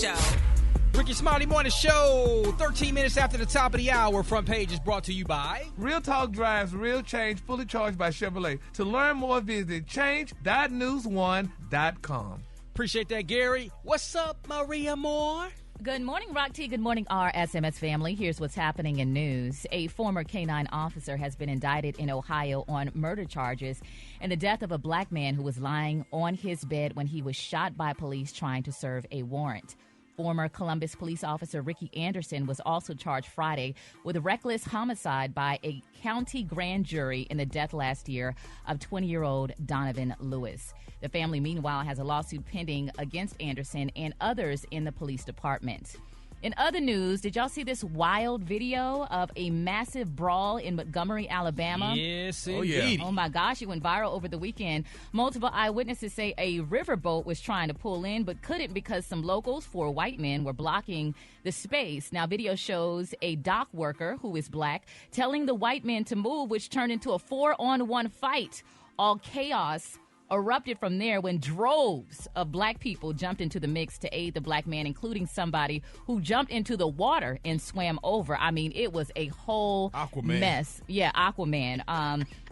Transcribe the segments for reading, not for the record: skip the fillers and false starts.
Show. Rickey Smiley Morning Show, 13 minutes after the top of the hour. Front page is brought to you by Real Talk drives real change, fully charged by Chevrolet. To learn more, visit change.news1.com. Appreciate that, Gary. What's up, Maria Moore? Good morning, Rock T. Good morning, RSMS family. Here's what's happening in news. A former K-9 officer has been indicted in Ohio on murder charges in the death of a black man who was lying on his bed when he was shot by police trying to serve a warrant. Former Columbus police officer Ricky Anderson was also charged Friday with reckless homicide by a county grand jury in the death last year of 20-year-old Donovan Lewis. The family, meanwhile, has a lawsuit pending against Anderson and others in the police department. In other news, did y'all see this wild video of a massive brawl in Montgomery, Alabama? Yes, indeed. Oh, my gosh. It went viral over the weekend. Multiple eyewitnesses say a riverboat was trying to pull in but couldn't because some locals, 4 white men, were blocking the space. Now, video shows a dock worker, who is black, telling the white men to move, which turned into a 4-on-1 fight. All chaos erupted from there when droves of black people jumped into the mix to aid the black man, including somebody who jumped into the water and swam over. I mean, it was a whole mess. Yeah, Aquaman.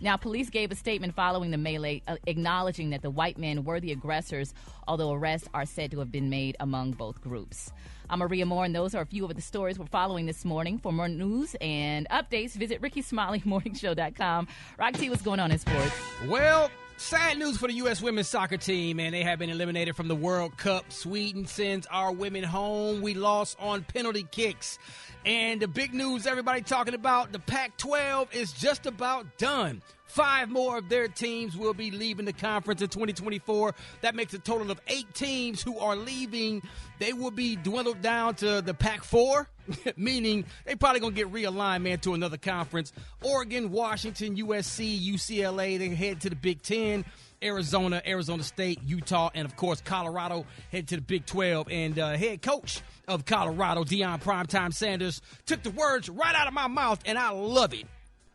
Now, police gave a statement following the melee, acknowledging that the white men were the aggressors, although arrests are said to have been made among both groups. I'm Maria Moore, and those are a few of the stories we're following this morning. For more news and updates, visit rickysmileymorningshow.com. Rock T, what's going on in sports? Well, sad news for the U.S. women's soccer team, and they have been eliminated from the World Cup. Sweden sends our women home. We lost on penalty kicks. And the big news everybody talking about, the Pac-12 is just about done. 5 more of their teams will be leaving the conference in 2024. That makes a total of 8 teams who are leaving. They will be dwindled down to the Pac-4, meaning they probably going to get realigned, man, to another conference. Oregon, Washington, USC, UCLA, they head to the Big Ten. Arizona, Arizona State, Utah, and, of course, Colorado head to the Big 12. And head coach of Colorado, Deion Primetime Sanders, took the words right out of my mouth, and I love it.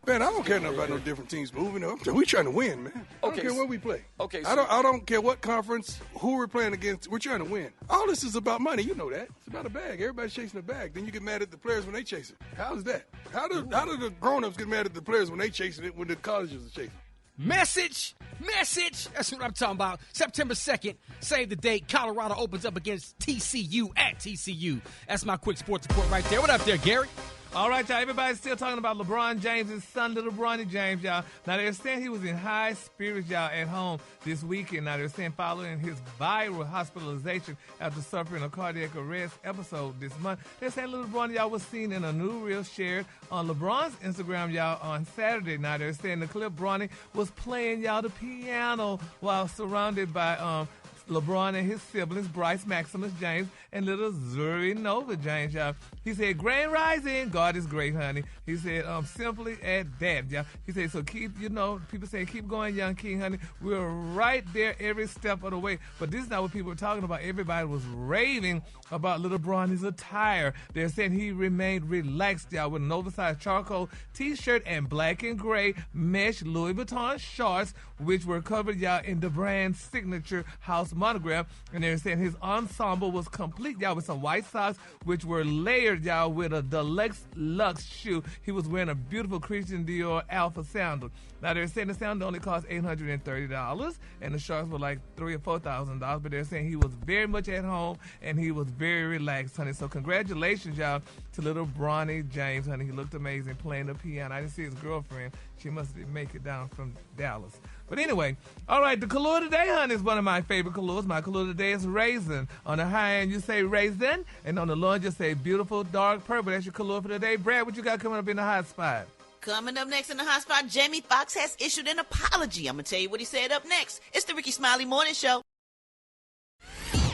Man, I don't care nothing about no different teams moving. We trying to win, man. I don't care where we play. Okay, so I don't care what conference, who we're playing against. We're trying to win. All this is about money. You know that. It's about a bag. Everybody's chasing a bag. Then you get mad at the players when they chase it. How's that? How do the grown-ups get mad at the players when they chasing it when the colleges are chasing it? Message. That's what I'm talking about. September 2nd, save the date. Colorado opens up against TCU at TCU. That's my quick sports report right there. What up there, Gary? All right, y'all. Everybody's still talking about LeBron James' son, little Bronny James, y'all. Now, they're saying he was in high spirits, y'all, at home this weekend. Now, they're saying following his viral hospitalization after suffering a cardiac arrest episode this month. They're saying little Bronny, y'all, was seen in a new reel shared on LeBron's Instagram, y'all, on Saturday. Now, they're saying the clip Bronny was playing, y'all, the piano while surrounded by LeBron and his siblings, Bryce Maximus James and little Zuri Nova James, y'all. He said, grand rising, God is great, honey. He said, simply at that, y'all. He said, so keep, people say, keep going, young king, honey. We're right there every step of the way. But this is not what people were talking about. Everybody was raving about little Bronny's attire. They're saying he remained relaxed, y'all, with an oversized charcoal T-shirt and black and gray mesh Louis Vuitton shorts, which were covered, y'all, in the brand's signature house monogram. And they're saying his ensemble was complete, y'all, with some white socks, which were layered, y'all, with a deluxe luxe shoe. He was wearing a beautiful Christian Dior Alpha sandal. Now, they're saying the sandal only cost $830, and the shorts were like $3,000 or $4,000, but they're saying he was very much at home, and he was very relaxed, honey. So congratulations, y'all, to little Bronny James, honey. He looked amazing playing the piano. I didn't see his girlfriend. She must make it down from Dallas. But anyway, all right, the color today, honey, is one of my favorite colors. My color today is raisin. On the high end, you say raisin, and on the low end, you say beautiful dark purple. That's your color for today. Brad, what you got coming up in the hot spot? Coming up next in the hot spot, Jamie Foxx has issued an apology. I'm going to tell you what he said up next. It's the Rickey Smiley Morning Show.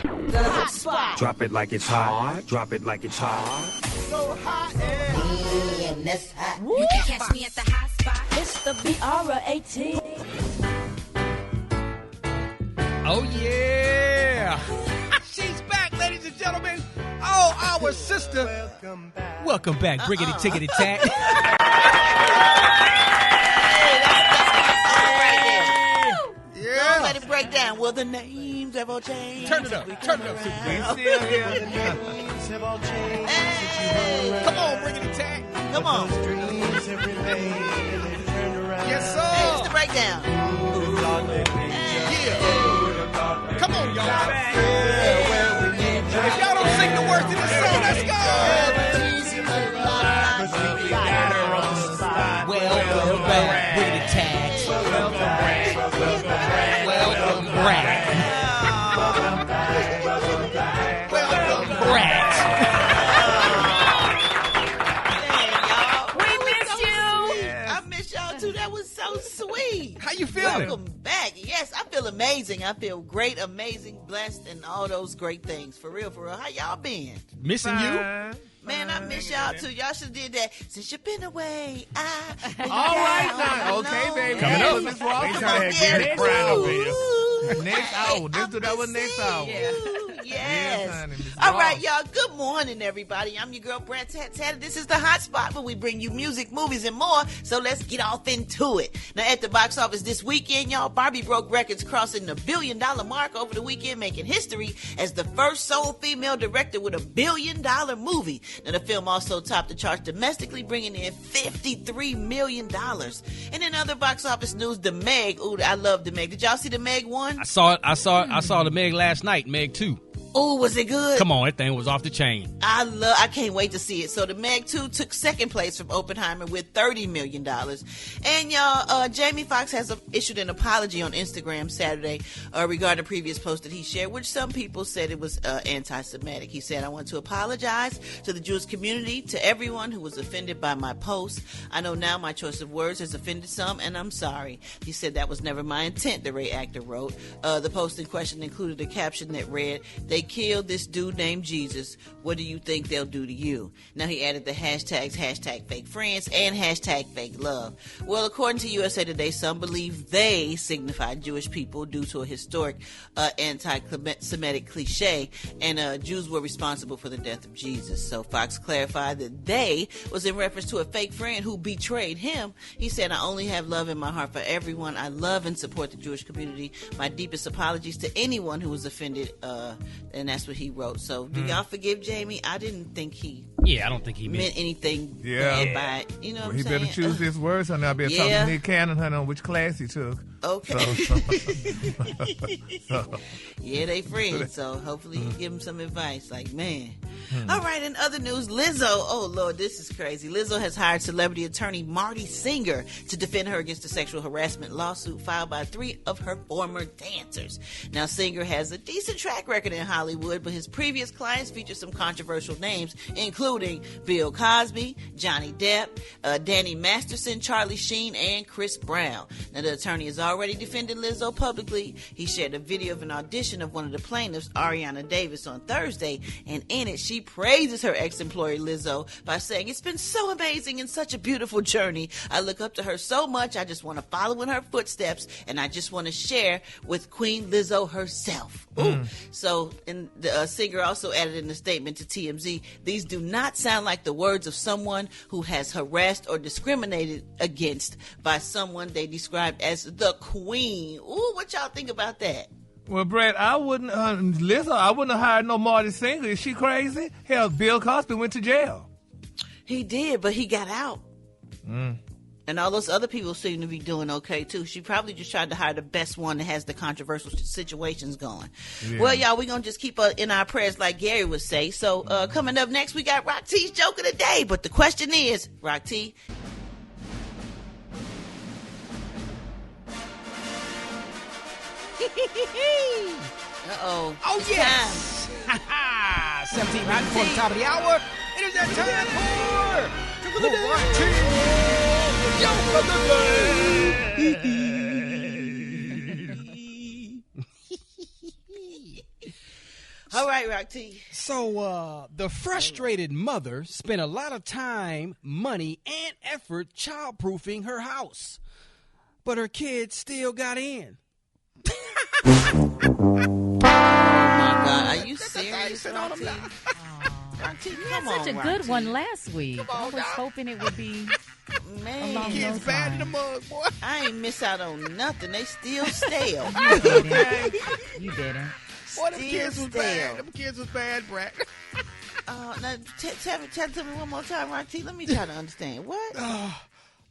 The hot spot. Drop it like it's hot. Drop it like it's hot. So hot and that's hot. You can catch me at the hot spot. It's the BR18. Oh, yeah. She's back, ladies and gentlemen. Oh, our sister. Welcome back. Briggity tickety tat. Don't let it break down. Well, the name dreams have all changed. Turn it up. Turn it up, We Superman. still here. Hey, Come on, bring it attack. come on. Yes, Hey, it's sir. the breakdown. Yeah. Come on, y'all. If y'all don't sing the words to this song, let's go. Welcome back. Bring it attack. Welcome back. Welcome back. Dang, y'all. We missed you. I miss y'all too. That was so sweet. How you feeling? Welcome back. Yes, I feel amazing. I feel great, amazing, blessed, and all those great things. For real, for real. How y'all been? Missing you? Fine. Man, I miss y'all too. Y'all should have did that. Since you've been away, All right now. Okay, baby. Coming up. Miss Walker. Come on, Next hour. Next hour. Let's do that one next hour. Yes. Yes, honey, Miss All Brawl. right, y'all. Good morning, everybody. I'm your girl, Brad Tat. This is the Hot Spot, where we bring you music, movies, and more. So let's get off into it. Now, at the box office this weekend, y'all, Barbie broke records, crossing the $1 billion mark over the weekend, making history as the first sole female director with $1 billion movie. Now, the film also topped the charts domestically, bringing in $53 million. And in other box office news, The Meg. Ooh, I love The Meg. Did y'all see The Meg 1? I saw it. I saw the Meg last night, Meg 2. Ooh, was it good? Come on, that thing was off the chain. I can't wait to see it. So the Meg 2 took second place from Oppenheimer with $30 million. And y'all, Jamie Foxx has issued an apology on Instagram Saturday regarding a previous post that he shared, which some people said it was anti-Semitic. He said, I want to apologize to the Jewish community, to everyone who was offended by my post. I know now my choice of words has offended some, and I'm sorry. He said that was never my intent, the Ray actor wrote. The post in question included a caption that read, "They killed this dude named Jesus. What do you think they'll do to you?" Now he added the hashtags #fake friends and #fake love. Well, according to USA Today, some believe they signify Jewish people due to a historic anti-Semitic cliche, and Jews were responsible for the death of Jesus. So Fox clarified that they was in reference to a fake friend who betrayed him. He said, I only have love in my heart for everyone. I love and support the Jewish community. My deepest apologies to anyone who was offended, and that's what he wrote. So do y'all forgive Jamie? I didn't think he Yeah, I don't think he meant anything Yeah. bad by it. You know Well, what he I'm saying? better choose his words, honey. I'll be talking Yeah. to Nick Cannon, honey, on which class he took. Okay. So, Yeah, they friends, so hopefully you give them some advice. Like, man. All right, in other news, Lizzo. Oh, Lord, this is crazy. Lizzo has hired celebrity attorney Marty Singer to defend her against a sexual harassment lawsuit filed by 3 of her former dancers. Now, Singer has a decent track record in Hollywood, but his previous clients feature some controversial names, including Bill Cosby, Johnny Depp, Danny Masterson, Charlie Sheen, and Chris Brown. Now, the attorney has already defended Lizzo publicly. He shared a video of an audition of one of the plaintiffs, Ariana Davis, on Thursday, and in it, she praises her ex-employer Lizzo by saying, "It's been so amazing and such a beautiful journey. I look up to her so much. I just want to follow in her footsteps, and I just want to share with Queen Lizzo herself." Ooh. So, and the singer also added in a statement to TMZ, "These do not sound like the words of someone who has harassed or discriminated against by someone they described as the Queen." Ooh, what y'all think about that? well, Brad, I wouldn't, Lizzo, I wouldn't have hired no Marty Singer. Is she crazy? Hell, Bill Cosby went to jail. He did, but he got out. And all those other people seem to be doing okay, too. She probably just tried to hire the best one that has the controversial situations going. Yeah. Well, y'all, we're going to just keep in our prayers like Gary would say. So, coming up next, we got Rock T's Joke of the Day. But the question is, Rock T, uh-oh. Oh, It's yes! 17 right before the top of the hour. It is that time for Joke of the Day. All right, Rock T. So, the frustrated mother spent a lot of time, money, and effort childproofing her house. But her kids still got in. Oh, my God. Are you serious, Rock T? Auntie, You come had on, such a Auntie. good one last week. Come on, I was Doc. hoping it would be Man, along Kids those bad in the lines. mug, boy. I ain't miss out on nothing. They still stale. You didn't. You didn't. Boy, them Still kids was stale. bad. Them kids was bad, Brad. Now, tell me one more time, Auntie. Let me try to understand. What?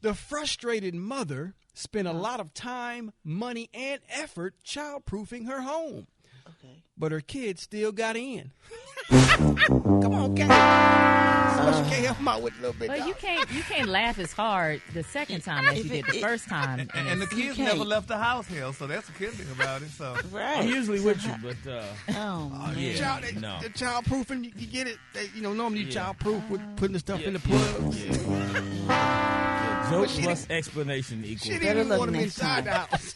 The frustrated mother spent a lot of time, money, and effort childproofing her home. Okay. But her kids still got in. Come on, Cat. So you can't help them out with a little bit. But dog. you can't laugh as hard the second time as you did the first time. And the kids can't. never left the house, hell, so that's the good thing about it. So Right. I'm usually with you, but Oh, man. yeah, The childproofing, you get it. Normally you Yeah. childproof with putting the stuff in the plugs. joke she plus explanation equals She didn't Better even luck want them next inside the time. house.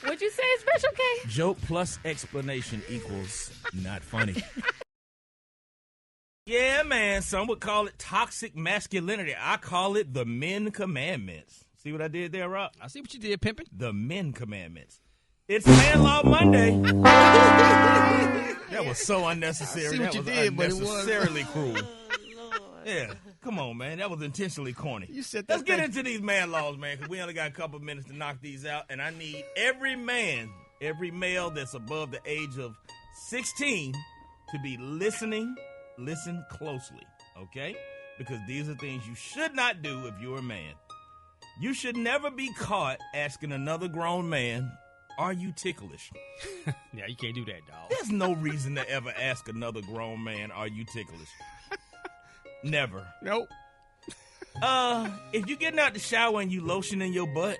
What'd you say, Special K? joke plus explanation equals not funny. Yeah, man. Some would call it toxic masculinity. I call it the men commandments. See what I did there, Rob? I see what you did, pimping. The men commandments. It's Man Law Monday. That was so unnecessary. I see what that you was did, but it was- unnecessarily cruel. Yeah, come on, man. That was intentionally corny. You said that Let's get thing. into these man laws, man, because we only got a couple of minutes to knock these out, and I need every man, every male that's above the age of 16 to be listening. Listen closely, okay? Because these are things you should not do if you're a man. You should never be caught asking another grown man, "Are you ticklish?" Yeah, you can't do that, dog. There's no reason to ever ask another grown man, "Are you ticklish?" Never. Nope. If you're getting out the shower and you lotioning your butt,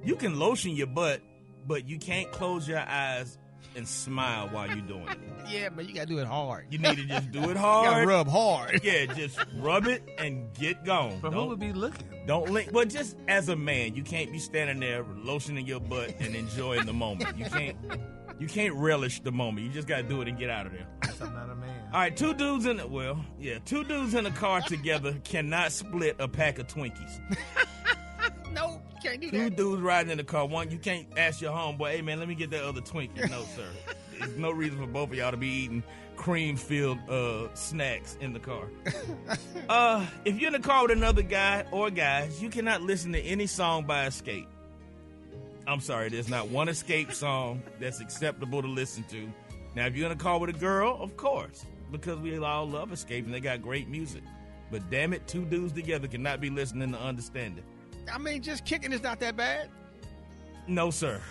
you can lotion your butt, but you can't close your eyes and smile while you're doing it. Yeah, but you gotta do it hard. You need to just do it You gotta hard. rub hard. Yeah, just rub it and get gone. but who would be looking? Don't link. But just as a man, you can't be standing there lotioning your butt and enjoying the moment. You can't relish the moment. You just gotta do it and get out of there. I'm not a man. All right, two dudes in a car together cannot split a pack of Twinkies. No, you can't do Two that. dudes riding in the car. One, you can't ask your homeboy, "Hey man, let me get that other Twinkie." No, sir. There's no reason for both of y'all to be eating cream-filled snacks in the car. If you're in the car with another guy or guys, you cannot listen to any song by Escape. I'm sorry, there's not one Escape song that's acceptable to listen to. Now, if you're in a car with a girl, of course, because we all love Escape and they got great music. But damn it, two dudes together cannot be listening to Understanding. I mean, just kicking is not that bad. No, sir.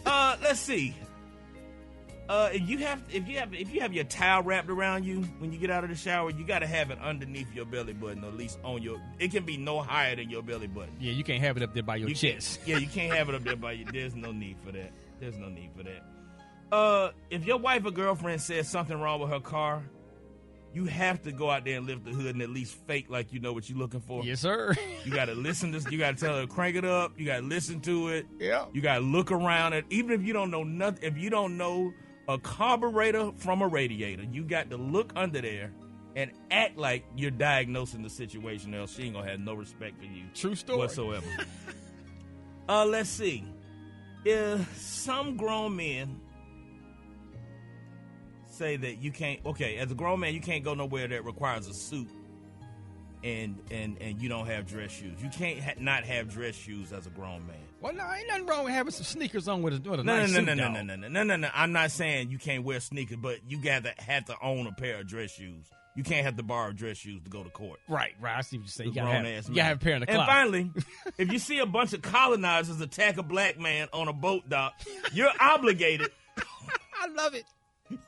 Let's see. If you have your towel wrapped around you when you get out of the shower, you got to have it underneath your belly button, or at least on your. It can be no higher than your belly button. Yeah, you can't have it up there by your You chest. can't- yeah, you can't have it up there by you. There's no need for that. There's no need for that. If your wife or girlfriend says something wrong with her car, you have to go out there and lift the hood and at least fake like you know what you're looking for. Yes, sir. You got to listen to. You got to tell her to crank it up. You got to listen to it. Yeah. You got to look around it. Even if you don't know nothing, if you don't know a carburetor from a radiator, you got to look under there and act like you're diagnosing the situation, else she ain't gonna have no respect for you. True story. Whatsoever. Let's see. Some grown men say that you can't. Okay, as a grown man, you can't go nowhere that requires a suit, and you don't have dress shoes. You can't not have dress shoes as a grown man. Well, no, ain't nothing wrong with having some sneakers on with a No. nice suit, dog. No. I'm not saying you can't wear sneakers, but you gotta have to own a pair of dress shoes. You can't have to borrow dress shoes to go to court. Right. I see what you're saying. You Grown gotta ass have, man. have a pair in the And closet. finally, if you see a bunch of colonizers attack a black man on a boat dock, you're obligated. I love it.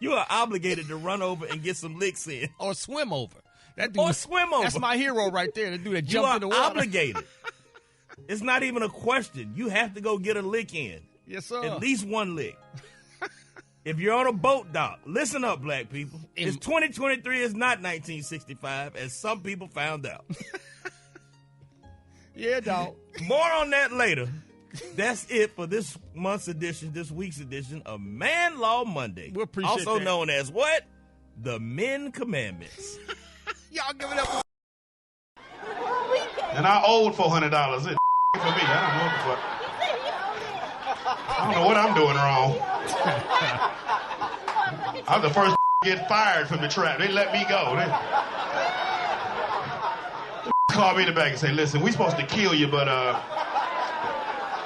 You are obligated to run over and get some licks in. Or swim over. That dude, Or swim over. That's my hero right there. The dude that You jumped are in the water. obligated. It's not even a question. You have to go get a lick in. Yes, sir. At least one lick. If you're on a boat dock, listen up, black people. It's 2023. It's not 1965, as some people found out. Yeah, dog. More on that later. That's it for this month's edition, this week's edition of Man Law Monday. We appreciate also that. known as what? The Men Commandments. Y'all give it up. And I owed $400. It's for me. I don't know what I'm doing wrong. I'm the first get fired from the trap. They let me go. They call me in the back and say, listen, we supposed to kill you, but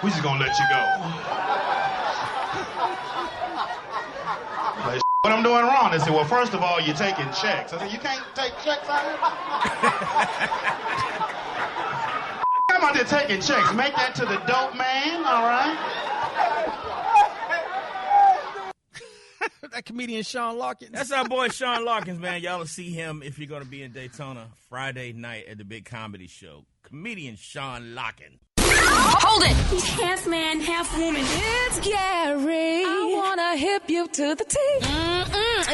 we just gonna let you go. Like, what I'm doing wrong? They said, well, first of all, you're taking checks. I said, you can't take checks out here? I'm out there taking checks. Make that to the dope man, all right? That comedian Sean Larkins. That's our boy Sean Larkins, man. Y'all will see him if you're going to be in Daytona Friday night at the big comedy show. Comedian Sean Larkins. Hold it. Half man, half woman. It's Gary. I want to hip you to the T.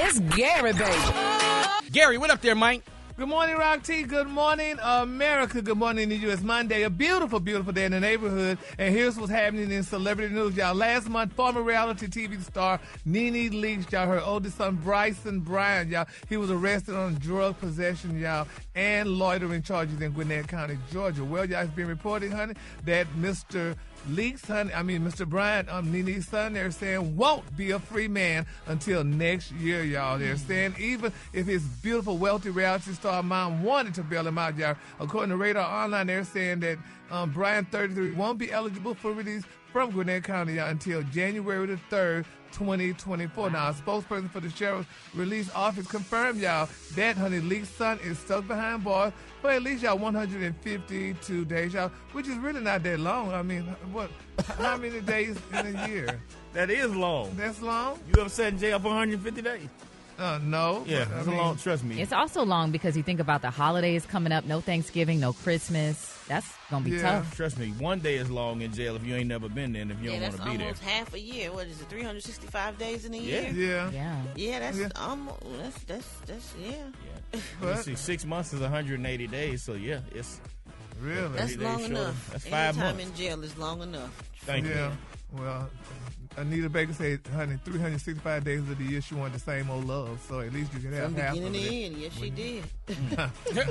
It's Gary, baby. Gary, what up there, Mike? Good morning, Rock T. Good morning, America. Good morning to you. It's Monday, a beautiful, beautiful day in the neighborhood. And here's what's happening in celebrity news, y'all. Last month, former reality TV star NeNe Leakes, y'all, her oldest son, Bryson Bryant, y'all, he was arrested on drug possession, y'all, and loitering charges in Gwinnett County, Georgia. Well, y'all, it's been reported, honey, that Mr. Leakes, honey, Mr. Bryant, NeNe's son, they're saying won't be a free man until next year, y'all. They're saying even if his beautiful, wealthy reality star mom wanted to bail him out, y'all. According to Radar Online, they're saying that Bryant, 33, won't be eligible for release from Gwinnett County, y'all, until January the 3rd, 2024. Now, a spokesperson for the sheriff's release office confirmed, y'all, that, honey, Leakes' son is stuck behind bars for at least, y'all, 152 days, y'all, which is really not that long. I mean, what? How many days in a year? That is long. That's long? You ever sat in jail for 150 days? No. Yeah, but, that's a long, trust me. It's also long because you think about the holidays coming up, no Thanksgiving, no Christmas. That's going to be tough. Trust me, one day is long in jail if you ain't never been there and if you don't want to be there. That's almost half a year. What is it, 365 days in a year? Yeah, that's almost, that's Let's see, 6 months is 180 days, so yeah, it's... Really? That's long enough. That's 5 months. Any time in jail is long enough. Thank you. Well, Anita Baker said, honey, 365 days of the year she wanted the same old love, so at least you can have half of it. From beginning to end, yes, she did.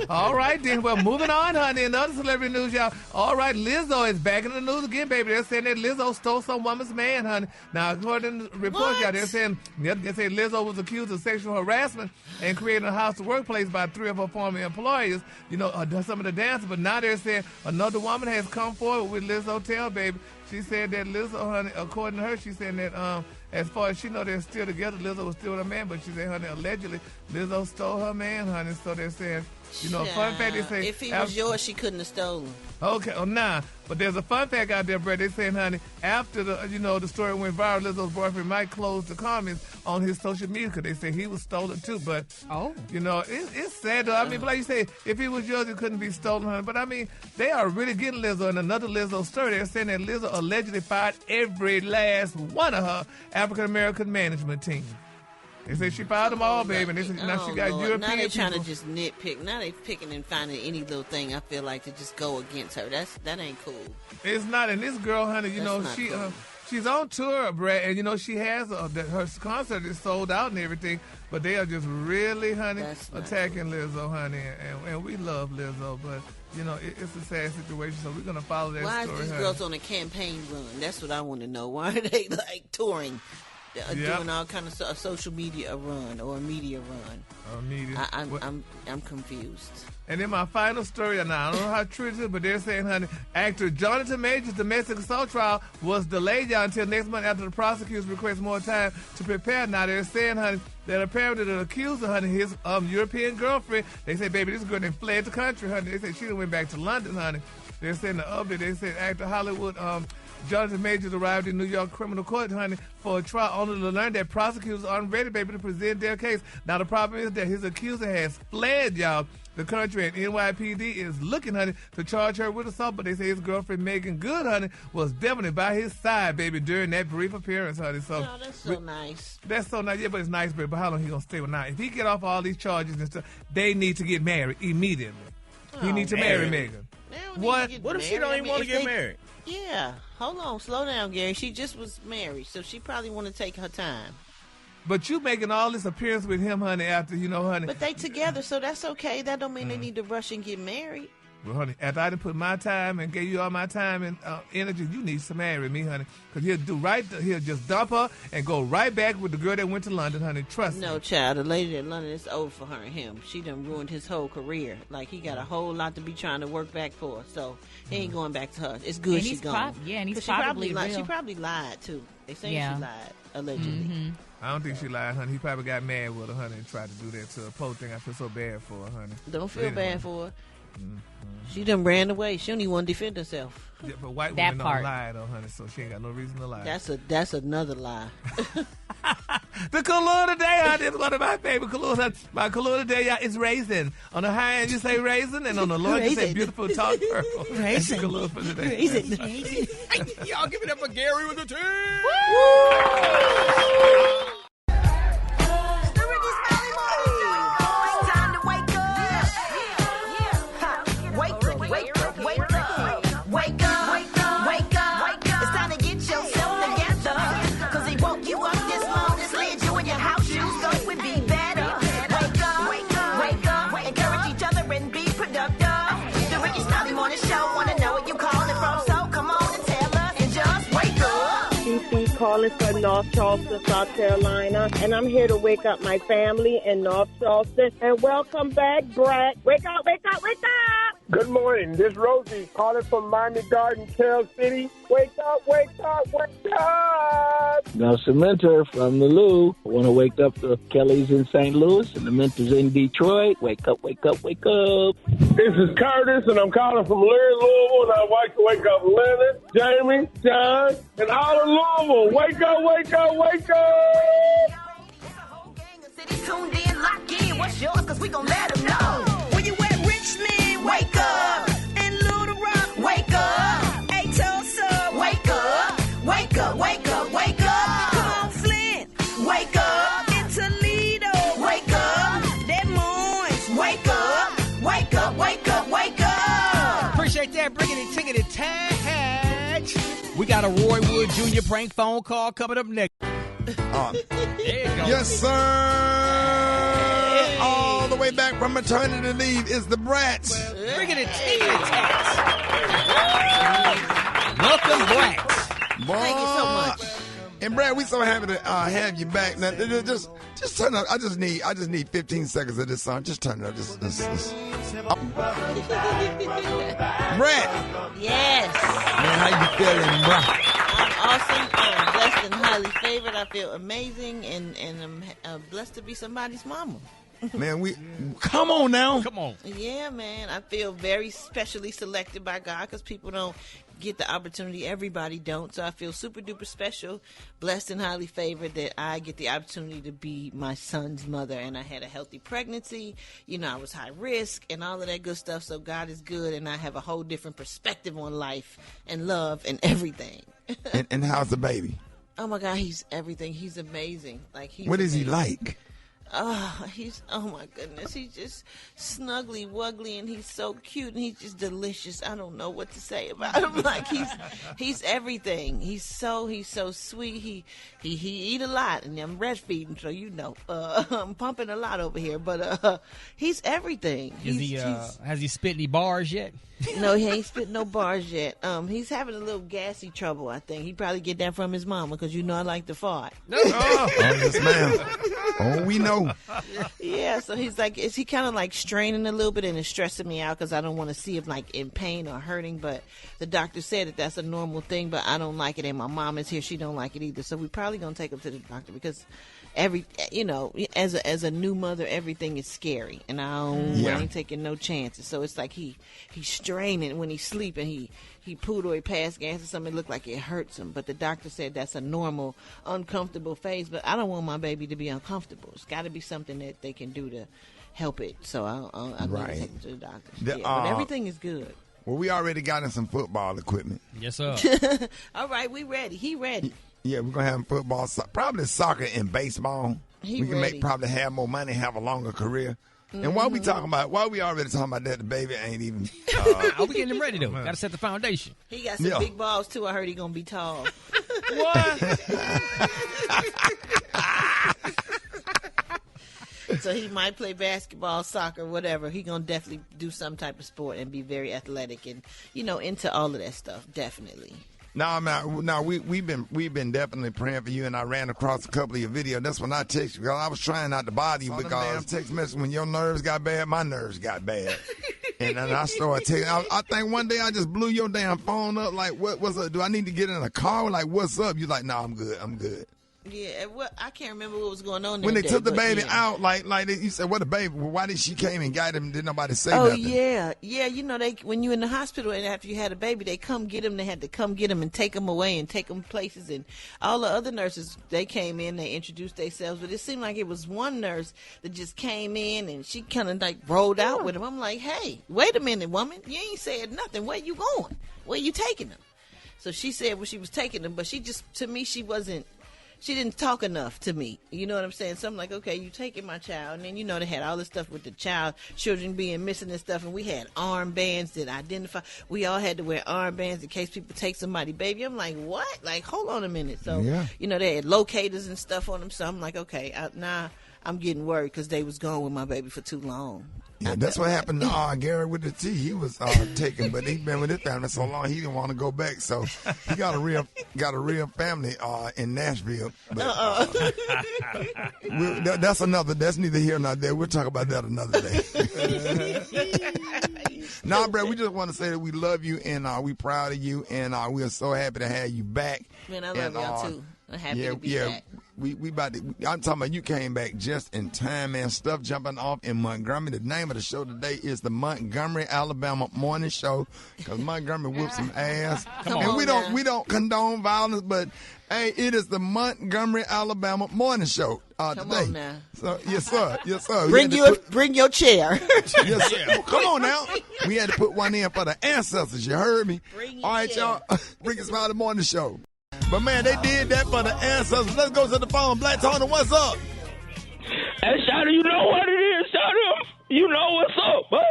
All right, then. Well, moving on, honey. Another celebrity news, y'all. All right, Lizzo is back in the news again, baby. They're saying that Lizzo stole some woman's man, honey. Now, according to reports, y'all, they say Lizzo was accused of sexual harassment and creating a hostile workplace by 3 of her former employers, some of the dancers. But now they're saying another woman has come forward with Lizzo tell, baby. She said that Lizzo, honey, according to her, she said that as far as she know, they're still together. Lizzo was still with her man, but she said, honey, allegedly, Lizzo stole her man, honey. So they're saying, fun fact, they say... If he was yours, she couldn't have stolen. Okay, but there's a fun fact out there, Brett. They're saying, honey, after the story went viral, Lizzo's boyfriend Mike closed the comments on his social media because they say he was stolen too. But, it's sad, though. I mean, but like you say, if he was yours, it couldn't be stolen, honey. But, I mean, they are really getting Lizzo. And another Lizzo story, they're saying that Lizzo allegedly fired every last one of her African-American management team. They say she fired them all, baby. And they said, now she got European Now they're trying people. to just nitpick. Now they're picking and finding any little thing, I feel like, to just go against her. That ain't cool. It's not. And this girl, honey, cool. She's on tour, Brad, and she has her concert is sold out and everything. But they are just really, honey, attacking Lizzo, honey, and we love Lizzo, but it's a sad situation. So we're gonna follow that story. Why is these girls on a campaign run? That's what I want to know. Why are they touring? Doing all kind of social media run or a media run. I'm confused. And then my final story, and I don't know how true it is, but they're saying, honey, actor Jonathan Major's domestic assault trial was delayed, y'all, until next month after the prosecutors request more time to prepare. Now they're saying, honey, that apparently the accuser, honey, his European girlfriend, they say, baby, this girl done fled the country, honey. They said she done went back to London, honey. They're saying the update. They said actor Hollywood Jonathan Majors arrived in New York criminal court, honey, for a trial, only to learn that prosecutors aren't ready, baby, to present their case. Now, the problem is that his accuser has fled, y'all, the country, and NYPD is looking, honey, to charge her with assault, but they say his girlfriend, Megan Good, honey, was definitely by his side, baby, during that brief appearance, honey. So, that's so nice. That's so nice. Yeah, but it's nice, baby, but how long he going to stay with now? If he get off all these charges and stuff, they need to get married immediately. He needs to marry Megan. What if she don't even want to get married? Yeah. Hold on. Slow down, Gary. She just was married, so she probably want to take her time. But you making all this appearance with him, honey, after, honey. But they together, so that's okay. That don't mean they need to rush and get married. Well, honey, after I done put my time and gave you all my time and energy, you need to marry me, honey. Because he'll just dump her and go right back with the girl that went to London, honey. Trust me. No, child. The lady in London, it's over for her and him. She done ruined his whole career. Like, he got a whole lot to be trying to work back for. So, he ain't going back to her. It's good she's gone. And he's she probably real. She probably lied, too. They say she lied, allegedly. Mm-hmm. I don't think she lied, honey. He probably got mad with her, honey, and tried to do that to her. Poor thing, I feel so bad for her, honey. Don't feel bad for her. She done ran away. She don't even want to defend herself. Yeah, but white women don't lie, though, honey, so she ain't got no reason to lie. That's another lie. The color today, honey, is one of my favorite colors. My color today is raisin. On the high end, you say raisin, and on the low end, you say beautiful dark purple. Raisin. That's the color for today. Raisin. Y'all give it up for Gary with the team. Calling from North Charleston, South Carolina, and I'm here to wake up my family in North Charleston. And welcome back, Brad. Wake up, wake up, wake up! Good morning. This is Rosie calling from Miami Gardens, Carroll City. Wake up, wake up, wake up! Now, Samantha from the Lou. I want to wake up the Kellys in St. Louis and the Mentors in Detroit. Wake up, wake up, wake up. This is Curtis, and I'm calling from Leary, Louisville, and I'd like to wake up Leonard, Jamie, John, and all of Louisville. Wake up, wake up, wake up! Tuned in, lock in. What's yours? Because we gon' let them know. When you at Richmond, wake up. In Little Rock, wake up. A Tulsa, wake up. Wake up, wake up, wake up. Come on, Flint, wake up. In Toledo, wake up. Des Moines, wake up. Wake up, wake up, wake up. Appreciate that. Bringing it ticket attached. We got a Roy Wood Jr. prank phone call coming up next. There you go. Yes, sir. Hey. All the way back from maternity leave is the Brats. Bringing it ticket attached. Welcome, Brats. Boy. Thank you so much. And Brad, we so happy to have you back. Now, just turn up. I just need 15 seconds of this song. Just turn it up. Brad. Yes. Man, how you feeling, bro? I'm awesome. I'm blessed and highly favored. I feel amazing, and I'm blessed to be somebody's mama. Man, come on now. Come on. Yeah, man. I feel very specially selected by God because people don't get the opportunity. Everybody don't. So I feel super duper special, blessed and highly favored that I get the opportunity to be my son's mother. And I had a healthy pregnancy. You know, I was high risk and all of that good stuff. So God is good, and I have a whole different perspective on life and love and everything. and how's the baby? Oh my God, he's everything. He's amazing. What is he like? Oh my goodness, he's just snuggly wuggly, and he's so cute, and he's just delicious. I don't know what to say about him. Like he's everything. He's so sweet. He eat a lot, and I'm breastfeeding, so you know, I'm pumping a lot over here. But he's everything. Has he spit any bars yet? No, he ain't spit no bars yet. He's having a little gassy trouble, I think. He probably get that from his mama, because you know I like to fart. Yes, ma'am. Oh, we know. Yeah, so he's like, is he kind of like straining a little bit, and it's stressing me out because I don't want to see him like in pain or hurting. But the doctor said that that's a normal thing, but I don't like it, and my mom is here. She don't like it either. So we probably gonna take him to the doctor because as a new mother, everything is scary, and I ain't taking no chances. So it's like he's straining when he's sleeping. He pooed or he passed gas or something. It looked like it hurts him, but the doctor said that's a normal, uncomfortable phase. But I don't want my baby to be uncomfortable. It's got to be something that they can do to help it. So I'm going to take him to the doctor. But everything is good. Well, we already got in some football equipment. Yes, sir. All right, we ready. He ready. Yeah, we're going to have football, probably soccer and baseball. We can probably have more money, have a longer career. Mm-hmm. And while we already talking about that, the baby ain't even. We getting him ready though. Got to set the foundation. He got some big balls too. I heard he gonna be tall. What? So he might play basketball, soccer, whatever. He gonna definitely do some type of sport and be very athletic and into all of that stuff. Definitely. No, man. No, we've been definitely praying for you, and I ran across a couple of your videos. That's when I texted you, because I was trying not to bother you, because text message when your nerves got bad, my nerves got bad, and then I started texting. I think one day I just blew your damn phone up. Like, what's up? Do I need to get in a car? Like, what's up? You like, no, I'm good. Yeah, well, I can't remember what was going on when they took the baby yeah. out. Like you said, what a baby? Well, why did she came and got him? Did nobody say nothing? Oh yeah. They when you in the hospital and after you had a baby, they come get him. They had to come get him and take him away and take him places. And all the other nurses, they came in, they introduced themselves, but it seemed like it was one nurse that just came in and she kind of like rolled out with him. I'm like, hey, wait a minute, woman, you ain't said nothing. Where you going? Where you taking him? So she said where she was taking him, but she just, to me, she didn't talk enough to me. You know what I'm saying? So I'm like, okay, you taking my child. And then, they had all this stuff with the children being missing and stuff. And we had armbands that identify. We all had to wear armbands in case people take somebody's baby. I'm like, what? Like, hold on a minute. So, they had locators and stuff on them. So I'm like, okay, now I'm getting worried because they was gone with my baby for too long. Yeah, that's what happened to Gary with the T. He was taken, but he been with his family so long he didn't want to go back. So he got a real family in Nashville. But, that's neither here nor there. We'll talk about that another day. Nah, bro, we just want to say that we love you and we proud of you, and we are so happy to have you back. Man, I love y'all too. I'm happy to be back. We about to, I'm talking about you came back just in time, man. Stuff jumping off in Montgomery. The name of the show today is the Montgomery, Alabama Morning Show, because Montgomery whooped some ass. And we don't condone violence, but hey, it is the Montgomery, Alabama Morning Show today. On now. So yes, sir. Bring your chair. Yes, sir. Come on now. We had to put one in for the ancestors. You heard me. All right, y'all. Rickey Smiley Morning Show. But, man, they did that for the ancestors. Let's go to the phone. Black Tony, what's up? Hey, Shawty, you know what it is, Shawty? You know what's up, bud.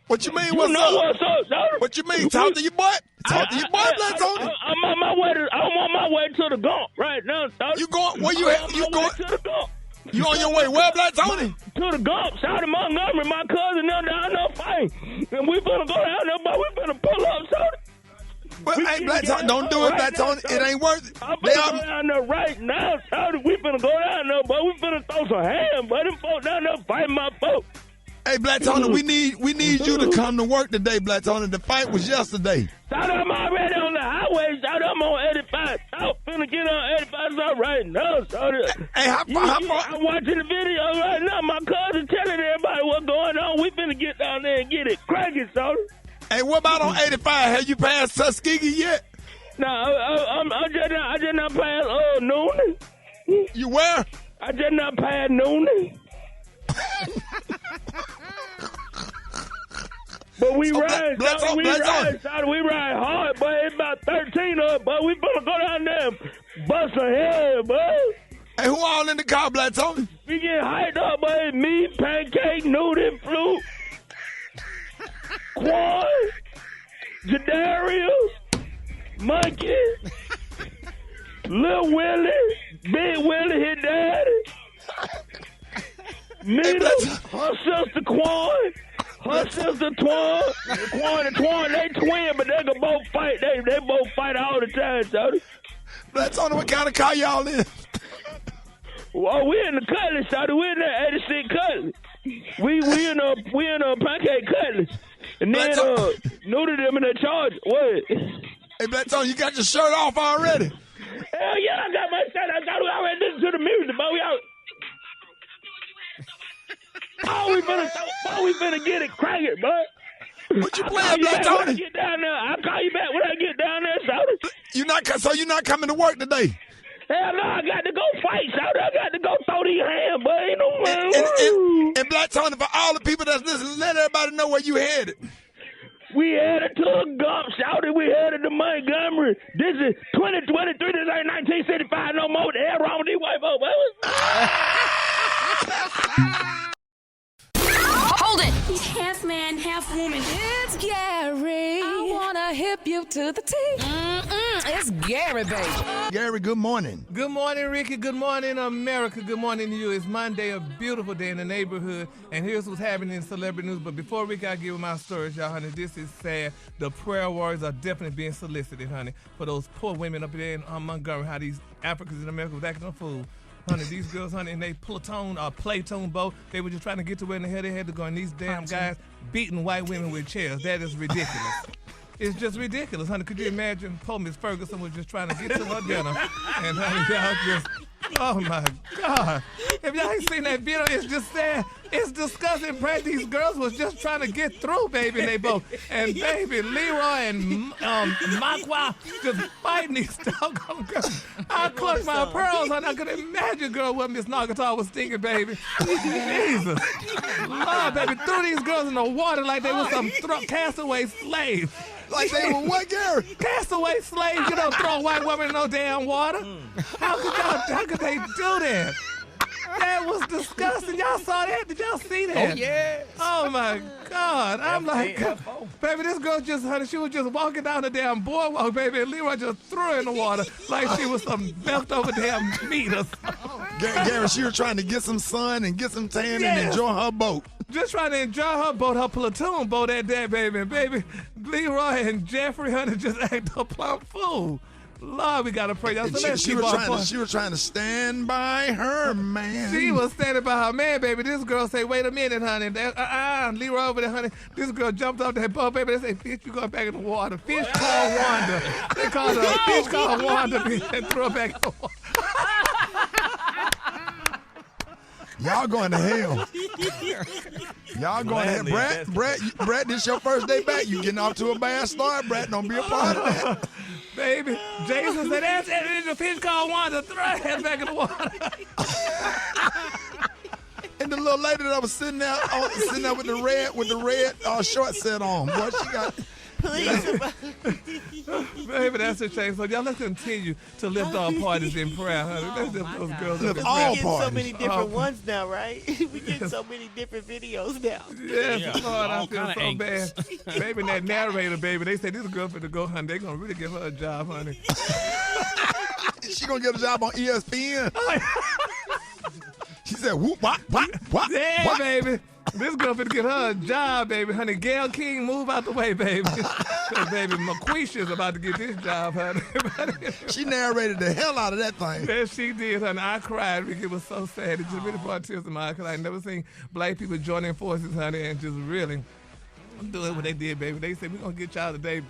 What you mean, what's up? You know what's up, Shawty? What you mean? Talk to your boy. Talk to your boy, Black Tony. I'm on my way to the Gump right now, Shawty. You going? Where you at? You going? To the Gump. You on your way where, Black Tony? To the Gump, Shawty, Montgomery, my cousin down there fighting. And we finna go down there, but we finna pull up, Shawty. Well, hey, Black Tony, don't do it, Black Tony. It ain't worth it. I'm finna go down there right now, Shawty. We finna go down there, but we finna throw some hands, but them folks down there fighting my folks. Hey, Black Tony, we need you to come to work today, Black Tony. The fight was yesterday. Shawty, I'm already on the highway, Shawty. I'm on 85. I'm finna get on 85 South right now, Shawty. Hey, how far? I'm watching the video right now. My cousin telling everybody what's going on. We finna get down there and get it cracking, Shawty. Hey, what about on 85? Have you passed Tuskegee yet? No, I just not passed Noonan. You where? I just not passed Noonan. But we ride hard, but it's about 13 of us, but we better go down there and bust a head, bud. Hey, who all in the car, Black Tony? We get hyped up, but it's me, Pancake, Nudie, Flute, Quan, Jadarius, Monkey, Lil Willie, Big Willie, his daddy, Nita, her sister Quan, her sister Twan. Quan and Twan, they twin, but they can both fight. They both fight all the time, Shawty. Black Tony, what kind of car y'all in? Well, we in the Cutlass, Shawty. We in the 86 Cutlass. We in a Pancake Cutlass. And then Nudie them in the Charger. What? Hey, Black Tony, you got your shirt off already? Hell yeah, I got my shirt. I got already listening to the music, but we out. We finna get it cracking, bud. What you playing, Black Tony? Get down there. I'll call you back when I get down there, Shawty. So you're not coming to work today? Hell no, I got to go fight, Shawty. I got to go throw these hands, but ain't no way. And Black Tony, for all the people that's listening, let everybody know where you headed. We headed to a Gump, Shawty. We headed to Montgomery. This is 2023. This ain't 1965 no more. The hell wrong with these white folks, baby? Hold it. He half man, half woman. It's Gary. I wanna hip you to the T. It's Gary, baby. Gary, good morning. Good morning, Ricky. Good morning, America. Good morning to you. It's Monday, a beautiful day in the neighborhood, and here's what's happening in celebrity news. But before Ricky, I give you my stories, y'all, honey. This is sad. The prayer warriors are definitely being solicited, honey, for those poor women up there in Montgomery. How these Africans in America was acting a fool. Honey, these girls, honey, in they Playtone boat, they were just trying to get to where in the hell they had to go, and these damn guys beating white women with chairs. That is ridiculous. It's just ridiculous, honey. Could you imagine poor Miss Ferguson was just trying to get to her dinner, and honey, y'all just, oh my God. If y'all ain't seen that video, it's just sad. It's disgusting. Brad, these girls was just trying to get through, baby, and they both. And baby, Leroy and Makwa just fighting these doggone girls. I clutched my pearls, honey. I could imagine, girl, what Miss Nagatar was thinking, baby. Jesus. Lord, baby, threw these girls in the water like they were some castaway slaves. Like they were what, Gary? Castaway slaves. You don't throw a white woman in no damn water. How could they do that? That was disgusting. Y'all saw that? Did y'all see that? Oh, yeah. Oh, my God. I'm like, baby, this girl just, honey, she was just walking down the damn boardwalk, baby, and Leroy just threw her in the water like she was some belt-over damn meat or something. Gary, she was trying to get some sun and get some tan and enjoy her boat. Just trying to enjoy her boat, her platoon boat that day, baby. And baby, Leroy and Jeffrey, honey, just act a plumb fool. Lord, we gotta pray. She was trying to stand by her man. She was standing by her man, baby. This girl say, "Wait a minute, honey." Leroy over there, honey. This girl jumped off that boat, baby. They say, "Fish, you going back in the water." Fish called Wanda. They called her a fish called Wanda, and threw her back in the water. Y'all going to hell. Y'all going to hell. Brad, this your first day back. You getting off to a bad start, Brad. Don't be a part of that. Baby, Jason said, "That's a fish called Wanda. Throw her head back in the water." And the little lady that was sitting there with the red short set on. What she got? Please. Baby, that's a shame. So y'all, let's continue to lift all parties in prayer, honey. Let's lift those girls up in prayer. We get so many different ones now, right? We get so many different videos now. Yes, Lord, I feel so bad. Baby, that narrator, baby, they say this girl finna go, honey. They gonna really give her a job, honey. She gonna get a job on ESPN. She said, "Whoop, what? Yeah, what? Baby. This girl finna get her a job, baby. Honey, Gail King, move out the way, baby. Because, baby, McQuisha's about to get this job, honey. She narrated the hell out of that thing. Yes, she did, honey. I cried, Ricky. It was so sad. It just really brought tears to my eyes because I never seen black people joining forces, honey, and just really doing what they did, baby. They said, "We're going to get y'all today."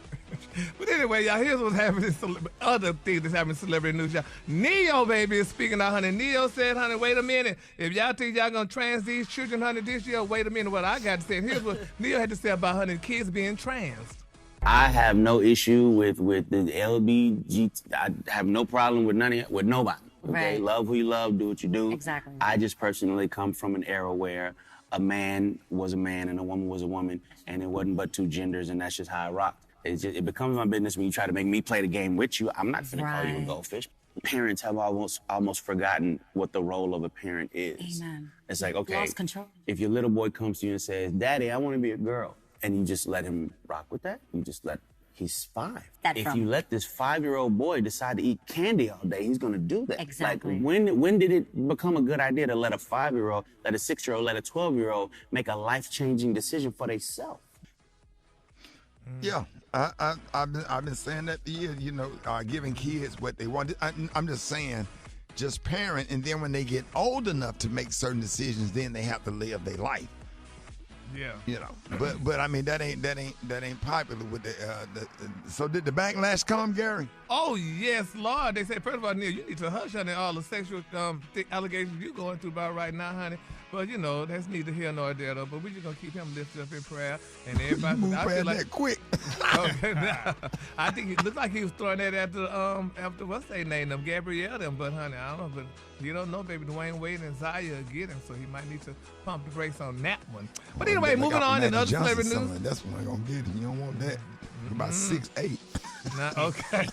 But anyway, y'all, here's what's happening. Other things that's happening in celebrity news, y'all. Neo, baby, is speaking out, honey. Neo said, honey, wait a minute. If y'all think y'all going to trans these children, honey, this year, wait a minute. What I got to say. Here's what Neo had to say about, honey, kids being trans. I have no issue with the LBG. I have no problem with nobody. Okay, Right. Love who you love, do what you do. Exactly. I just personally come from an era where a man was a man and a woman was a woman, and it wasn't but two genders, and that's just how I rocked. It becomes my business when you try to make me play the game with you. I'm not finna call you a goldfish. Parents have almost forgotten what the role of a parent is. Amen. It's like, okay, Lost control. if your little boy comes to you and says, "Daddy, I want to be a girl," and you just let him rock with that, he's 5. If you let this 5-year-old boy decide to eat candy all day, he's gonna do that. Exactly. Like, when did it become a good idea to let a 5-year-old, let a 6-year-old, let a 12-year-old make a life-changing decision for themselves? Yeah, I've been saying that for years. You know, giving kids what they want. I'm just saying, just parent, and then when they get old enough to make certain decisions, then they have to live their life. Yeah. You know, but I mean that ain't popular with the. So did the backlash come, Gary? Oh yes, Lord. They say, first of all, Neil, you need to hush, honey, all the sexual allegations you're going through about right now, honey. But you know, that's neither here nor there, though. But we're just gonna keep him lifted up in prayer, and everybody. Move I feel past like that quick. Okay, I think it looked like he was throwing that after what's their name, them Gabrielle, them. But honey, I don't know, but you don't know, baby. Dwayne Wade and Zaya get him, so he might need to pump the brakes on that one. But anyway, moving on in other celebrity news. That's what I'm gonna get him. You don't want that. About 6'8". Okay.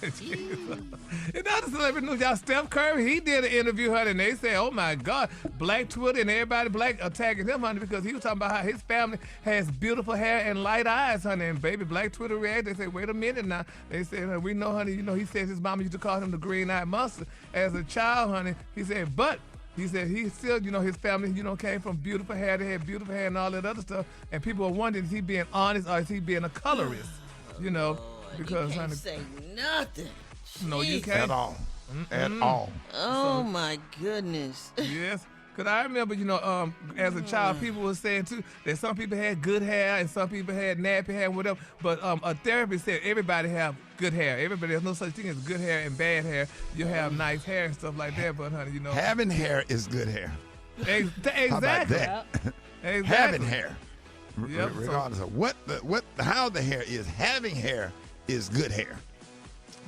And now the celebrity news, y'all, Steph Curry, he did an interview, honey, and they said, oh, my God, Black Twitter and everybody black attacking him, honey, because he was talking about how his family has beautiful hair and light eyes, honey, and baby, Black Twitter reacted. They said, wait a minute now. They said, we know, honey, he says his mama used to call him the green-eyed monster as a child, honey. He said, but he said he still, his family, came from beautiful hair. They had beautiful hair and all that other stuff. And people are wondering, is he being honest or is he being a colorist? Because, you can't honey, say nothing. No, you Jeez. can't. At all. At all. Oh, my goodness. Yes. Because I remember, as a child, people were saying, too, that some people had good hair and some people had nappy hair and whatever. But a therapist said everybody have good hair. There's no such thing as good hair and bad hair. You have nice hair and stuff like that. But, honey, Having hair is good hair. Exactly. How about that? Exactly. Having hair. Yep, Regardless of how the hair is, having hair is good hair.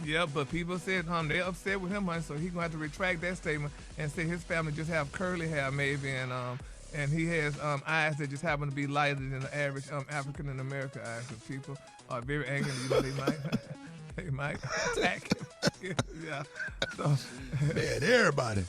Yeah, but people said they're upset with him, honey, so he's going to have to retract that statement and say his family just have curly hair maybe, and he has eyes that just happen to be lighter than the average African and American eyes. So people are very angry. They might attack him. Yeah. So, man, everybody.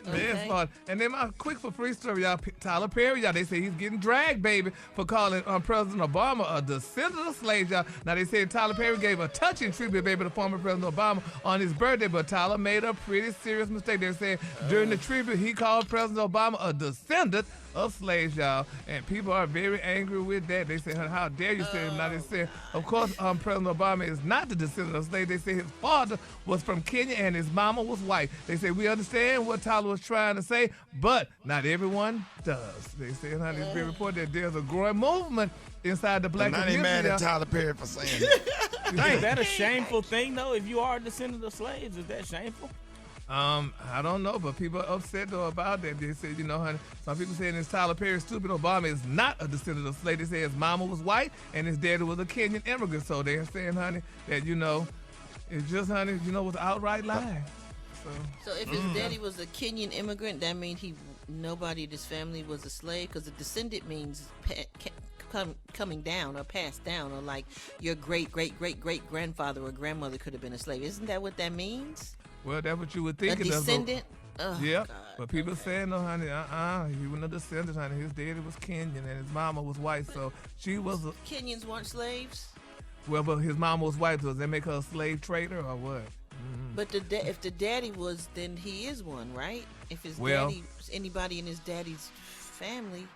Okay. And then my quick for free story, y'all. Tyler Perry, y'all. They say he's getting dragged, baby, for calling President Obama a descendant of slaves, y'all. Now they say Tyler Perry gave a touching tribute, baby, to former President Obama on his birthday, but Tyler made a pretty serious mistake. They said during the tribute he called President Obama a descendant of slaves, y'all, and people are very angry with that. They say, how dare you say it? Now they say, of course, President Obama is not the descendant of slaves. They say his father was from Kenya and his mama was white. They say, we understand what Tyler was trying to say, but not everyone does. They say, honey, it's been reported that there's a growing movement inside the black community. I'm not mad at Tyler Perry for saying that. Is that a shameful thing, though? If you are a descendant of slaves, is that shameful? I don't know, but people are upset though about that. They said, honey, some people saying it's Tyler Perry stupid. Obama is not a descendant of slaves. They say his mama was white and his daddy was a Kenyan immigrant. So they're saying, honey, that it's just, honey, was an outright lie. So if his daddy was a Kenyan immigrant, that means nobody in his family was a slave, because a descendant means coming down or passed down, or like your great great great great grandfather or grandmother could have been a slave. Isn't that what that means? Well, that's what you would think. A descendant? Yeah, but people saying, no, honey, he wasn't a descendant, honey. His daddy was Kenyan and his mama was white, so she was a... Kenyans weren't slaves? Well, but his mama was white, so does that make her a slave trader or what? Mm-hmm. But if the daddy was, then he is one, right? If his daddy, anybody in his daddy's family...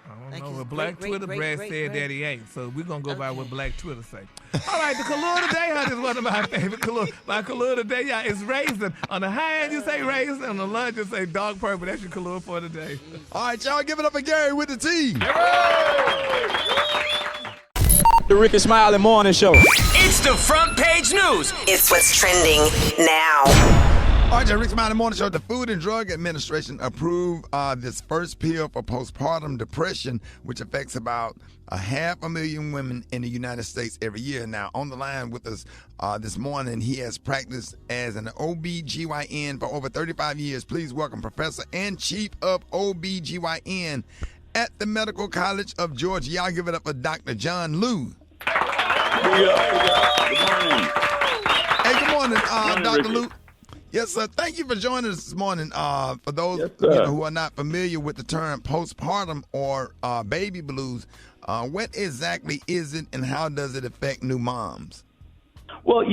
I don't know. Well, Black Twitter Brad said that he ain't, so we're going to go by what Black Twitter say. All right, the color today, honey, is one of my favorite color. My color today, y'all, is raisin. On the high end, you say raisin. On the lunch, you say dark purple. That's your color for today. All right, y'all, give it up for Gary with the T. The Rickey Smiley Morning Show. It's the front page news. It's what's trending now. All right, Rickey Smiley Morning Show. The Food and Drug Administration approved this first pill for postpartum depression, which affects about 500,000 women in the United States every year. Now, on the line with us this morning, he has practiced as an OBGYN for over 35 years. Please welcome Professor and Chief of OBGYN at the Medical College of Georgia. Y'all give it up for Dr. John Liu. Good morning. Hey, good morning, Dr. Liu. Yes, sir. Thank you for joining us this morning. For those who are not familiar with the term postpartum or baby blues, what exactly is it and how does it affect new moms? Well,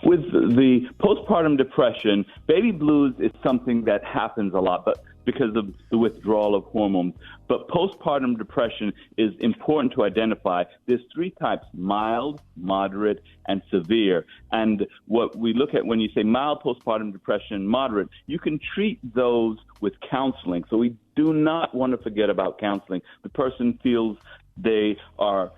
with the postpartum depression, baby blues is something that happens a lot, but because of the withdrawal of hormones. But postpartum depression is important to identify. There's three types: mild, moderate, and severe. And what we look at when you say mild postpartum depression, moderate, you can treat those with counseling. So we do not want to forget about counseling. The person feels they are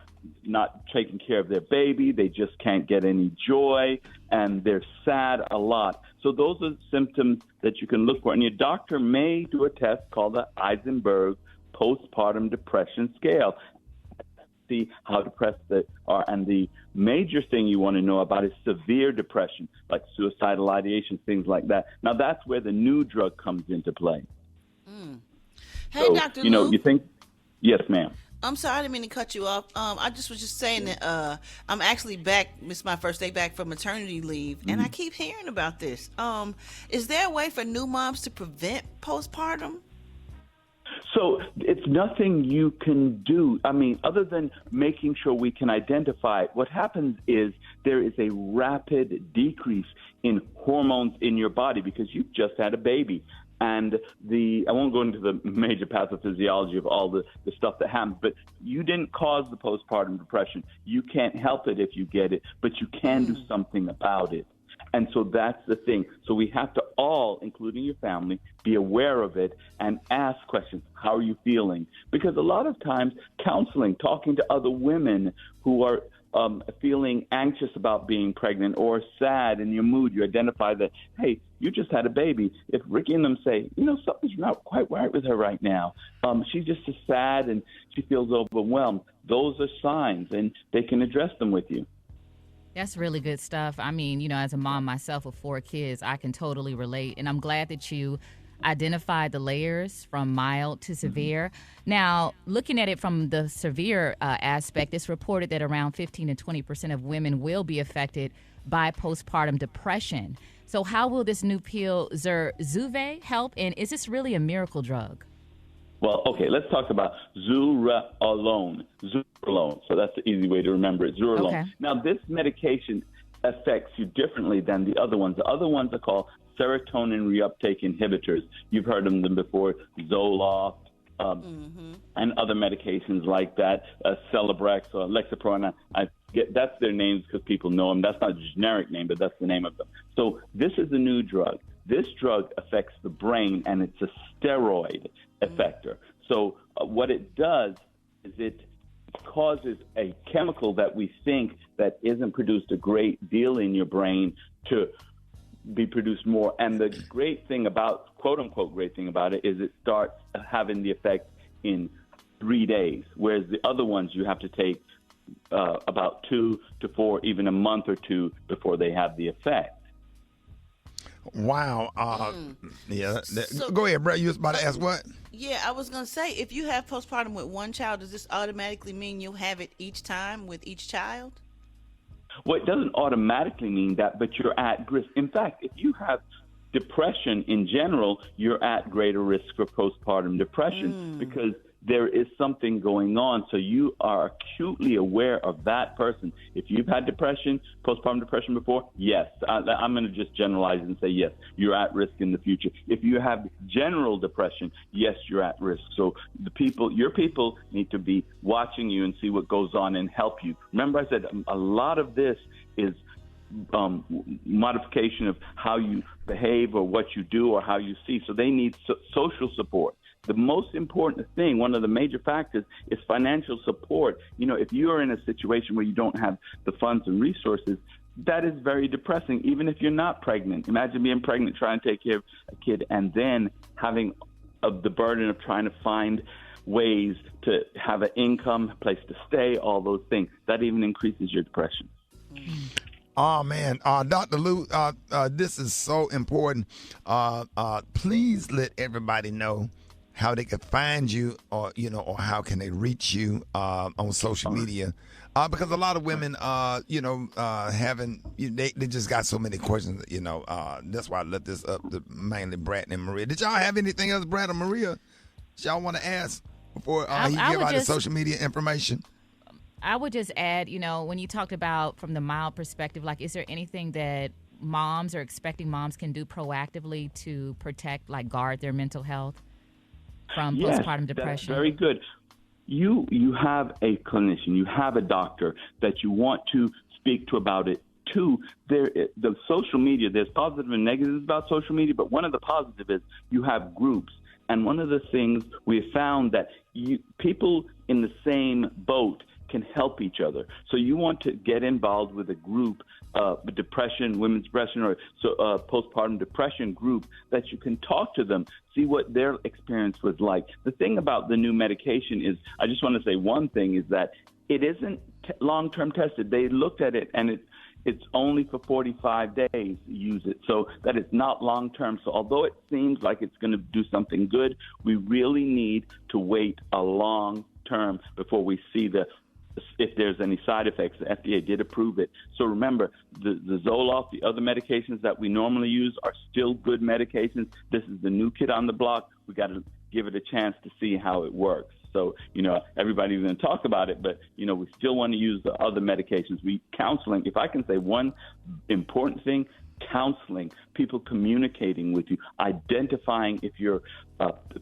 not taking care of their baby, they just can't get any joy, and they're sad a lot. So those are symptoms that you can look for. And your doctor may do a test called the Eisenberg Postpartum Depression Scale. See how depressed they are. And the major thing you want to know about is severe depression, like suicidal ideation, things like that. Now, that's where the new drug comes into play. Hey, so, Dr. Liu. You think, yes, ma'am. I'm sorry, I didn't mean to cut you off. I just was just saying that I'm actually back. This is my first day back from maternity leave, and I keep hearing about this. Is there a way for new moms to prevent postpartum? So it's nothing you can do. I mean, other than making sure we can identify it. What happens is there is a rapid decrease in hormones in your body because you've just had a baby. And I won't go into the major pathophysiology of all the stuff that happens, but you didn't cause the postpartum depression. You can't help it if you get it, but you can do something about it. And so that's the thing. So we have to all, including your family, be aware of it and ask questions. How are you feeling? Because a lot of times counseling, talking to other women who are feeling anxious about being pregnant or sad in your mood, you identify that, hey, you just had a baby. If Ricky and them say, something's not quite right with her right now. She's just sad and she feels overwhelmed. Those are signs, and they can address them with you. That's really good stuff. I mean, as a mom myself of 4 kids, I can totally relate. And I'm glad that you identified the layers from mild to severe. Now, looking at it from the severe aspect, it's reported that around 15 to 20% of women will be affected by postpartum depression. So how will this new pill, Zurzuvae, help? And is this really a miracle drug? Well, okay, let's talk about Zurzuvae. So that's the easy way to remember it, Zurzuvae. Okay. Now, this medication affects you differently than the other ones. The other ones are called serotonin reuptake inhibitors. You've heard of them before, Zoloft, and other medications like that, Celebrex or Lexapro. That's their names because people know them. That's not a generic name, but that's the name of them. So this is a new drug. This drug affects the brain, and it's a steroid effector. So what it does is it causes a chemical that we think that isn't produced a great deal in your brain to be produced more. And the great thing about, quote unquote, great thing about it is it starts having the effect in 3 days, whereas the other ones you have to take about 2 to 4, even a month or 2 before they have the effect. Wow. Yeah. Go ahead, Brett. You was about to ask what? Yeah, I was going to say, if you have postpartum with one child, does this automatically mean you'll have it each time with each child? Well, it doesn't automatically mean that, but you're at risk. In fact, if you have depression in general, you're at greater risk for postpartum depression because there is something going on. So you are acutely aware of that person. If you've had depression, postpartum depression before, yes. I'm going to just generalize and say yes, you're at risk in the future. If you have general depression, yes, you're at risk. So your people need to be watching you and see what goes on and help you. Remember I said a lot of this is modification of how you behave or what you do or how you see. So they need social support. The most important thing, one of the major factors, is financial support. If you are in a situation where you don't have the funds and resources, that is very depressing, even if you're not pregnant. Imagine being pregnant, trying to take care of a kid, and then having the burden of trying to find ways to have an income, a place to stay, all those things. That even increases your depression. Oh, man. Dr. Lou, this is so important. Please let everybody know how they can find you, or how can they reach you on social media, because a lot of women, they just got so many questions. That's why I left this up to mainly Brad and Maria. Did y'all have anything else, Brad or Maria, y'all want to ask before he give out his social media information? I would just add, when you talked about from the mild perspective, like, is there anything that moms or expecting moms can do proactively to protect, like guard their mental health from postpartum depression? That's very good. You have a clinician, you have a doctor that you want to speak to about it too. The social media, there's positive and negatives about social media, but one of the positives is you have groups. And one of the things we have found that people in the same boat can help each other. So you want to get involved with a group, depression, women's depression, or postpartum depression group, that you can talk to them, see what their experience was like. The thing about the new medication is, I just want to say one thing, is that it isn't long-term tested. They looked at it, and it's only for 45 days use it, so that it's not long-term. So although it seems like it's going to do something good, we really need to wait a long term before we see if there's any side effects. The FDA did approve it. So remember, the Zoloft, the other medications that we normally use are still good medications. This is the new kid on the block. We got to give it a chance to see how it works. So, everybody's going to talk about it, but, we still want to use the other medications. Counseling, if I can say one important thing, counseling, people communicating with you, identifying if you're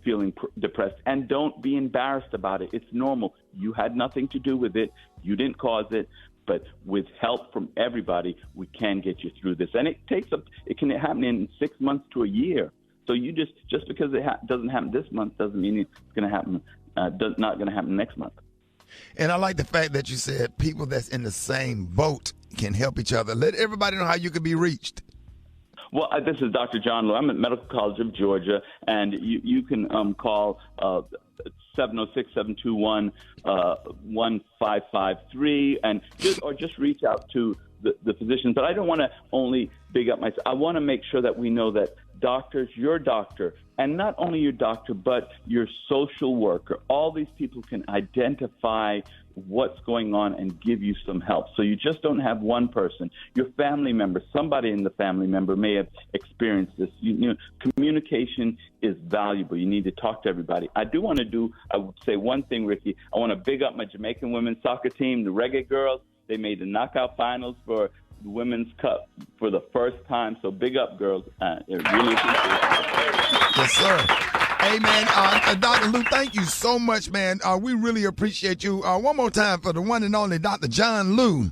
feeling depressed, and don't be embarrassed about it. It's normal. You had nothing to do with it. You didn't cause it. But with help from everybody, we can get you through this. And it can happen in 6 months to a year. So you just because it doesn't happen this month doesn't mean it's going to happen. Not going to happen next month. And I like the fact that you said people that's in the same boat can help each other. Let everybody know how you can be reached. Well, this is Dr. John Lowe. I'm at Medical College of Georgia, and you can call 706-721-1553, and just reach out to the physicians. But I don't want to only big up myself. I want to make sure that we know that doctors, your doctor, and not only your doctor, but your social worker, all these people can identify what's going on and give you some help. So you just don't have one person. Your family member, somebody in the family member may have experienced this. Communication is valuable. You need to talk to everybody. I would say one thing, Ricky. I want to big up my Jamaican women's soccer team, the Reggae Girls. They made the knockout finals for the Women's Cup for the first time. So big up, girls. Really appreciate it. Yes, sir. Hey, man, Dr. Lou, thank you so much, man. We really appreciate you. One more time for the one and only Dr. John Lou.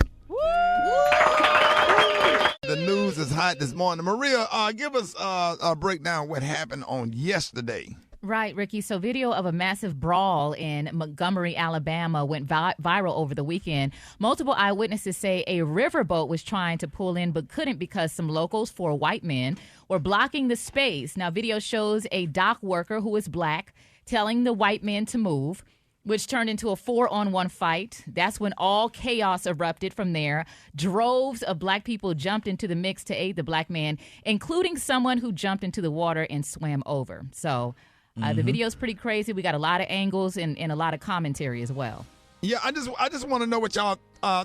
The news is hot this morning. Maria, give us a breakdown of what happened on yesterday. Right, Ricky. So video of a massive brawl in Montgomery, Alabama went viral over the weekend. Multiple eyewitnesses say a riverboat was trying to pull in but couldn't because some locals, 4 white men, were blocking the space. Now, video shows a dock worker who is black telling the white men to move, which turned into a 4-on-1 fight. That's when all chaos erupted from there. Droves of black people jumped into the mix to aid the black man, including someone who jumped into the water and swam over. So the video's pretty crazy. We got a lot of angles and a lot of commentary as well. Yeah, I just want to know what y'all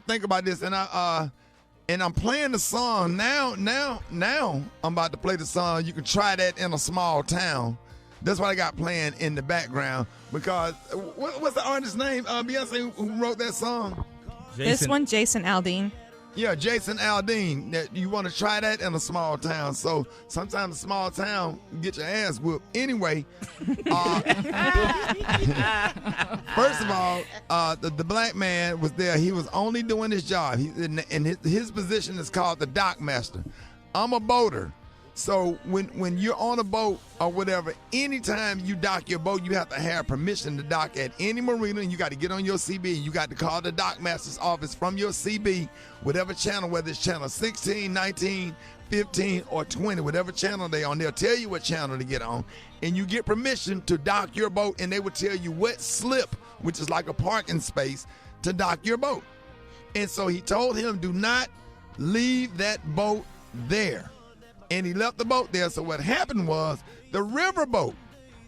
think about this. And I'm playing the song now. I'm about to play the song. You can try that in a small town. That's what I got playing in the background. Because what's the artist's name? Beyonce, who wrote that song? This one, Jason Aldean. Yeah, Jason Aldean. That you want to try that in a small town. So sometimes a small town you get your ass whooped. Anyway, first of all, the black man was there. He was only doing his job. And his position is called the dock master. I'm a boater. So when you're on a boat or whatever, anytime you dock your boat, you have to have permission to dock at any marina, and you got to get on your CB. You got to call the dock master's office from your CB, whatever channel, whether it's channel 16, 19, 15, or 20, whatever channel they're on. They'll tell you what channel to get on, and you get permission to dock your boat, and they will tell you what slip, which is like a parking space, to dock your boat. And so he told him, do not leave that boat there. And he left the boat there. So what happened was the riverboat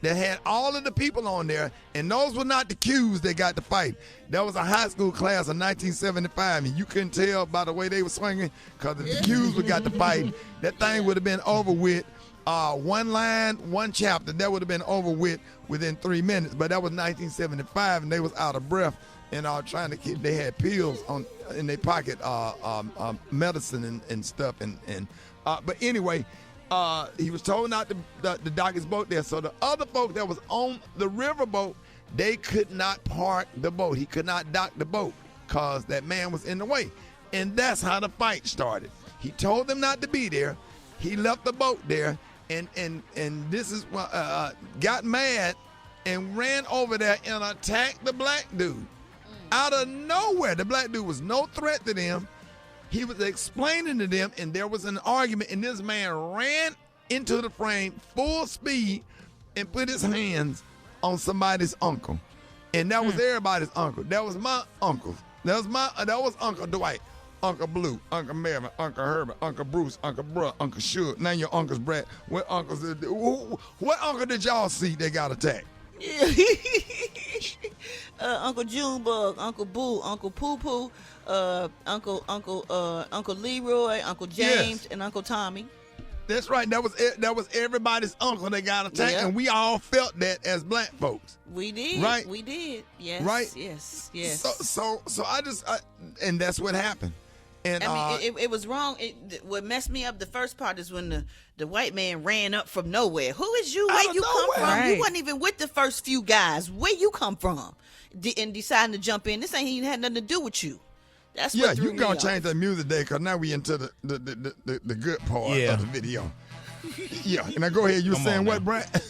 that had all of the people on there, and those were not the Qs that got the fight. That was a high school class of 1975, and you couldn't tell by the way they were swinging, because if the Qs would got the fight, that thing would have been over with. One line, one chapter, that would have been over with within 3 minutes. But that was 1975, and they was out of breath and trying to keep. They had pills in their pocket, medicine and stuff, but anyway, he was told not to dock his boat there. So the other folks that was on the riverboat, they could not park the boat. He could not dock the boat because that man was in the way. And that's how the fight started. He told them not to be there. He left the boat there, and this is got mad and ran over there and attacked the black dude. Out of nowhere, the black dude was no threat to them. He was explaining to them, and there was an argument, and this man ran into the frame full speed and put his hands on somebody's uncle. And that was everybody's uncle. That was my uncle. That was Uncle Dwight, Uncle Blue, Uncle Mervyn, Uncle Herbert, Uncle Bruce, Uncle Bruh, Uncle Suge. Now your uncle's Brad. What uncle did y'all see they got attacked? Fish? Uncle Junebug, Uncle Boo, Uncle Poo Poo, Uncle Leroy, Uncle James, and Uncle Tommy. That's right. That was everybody's uncle that got attacked, and we all felt that as black folks. We did. Right. We did. Yes. Right. Yes. Yes. So and that's what happened. And I mean, it was wrong. What messed me up the first part is when the white man ran up from nowhere. Who is you? Where you come from? Right. You wasn't even with the first few guys. Where you come from? And deciding to jump in. This ain't even had nothing to do with you. That's what threw you gonna me change that music day because now we into the good part of the video. Yeah, and now go ahead. You were saying what, Brett?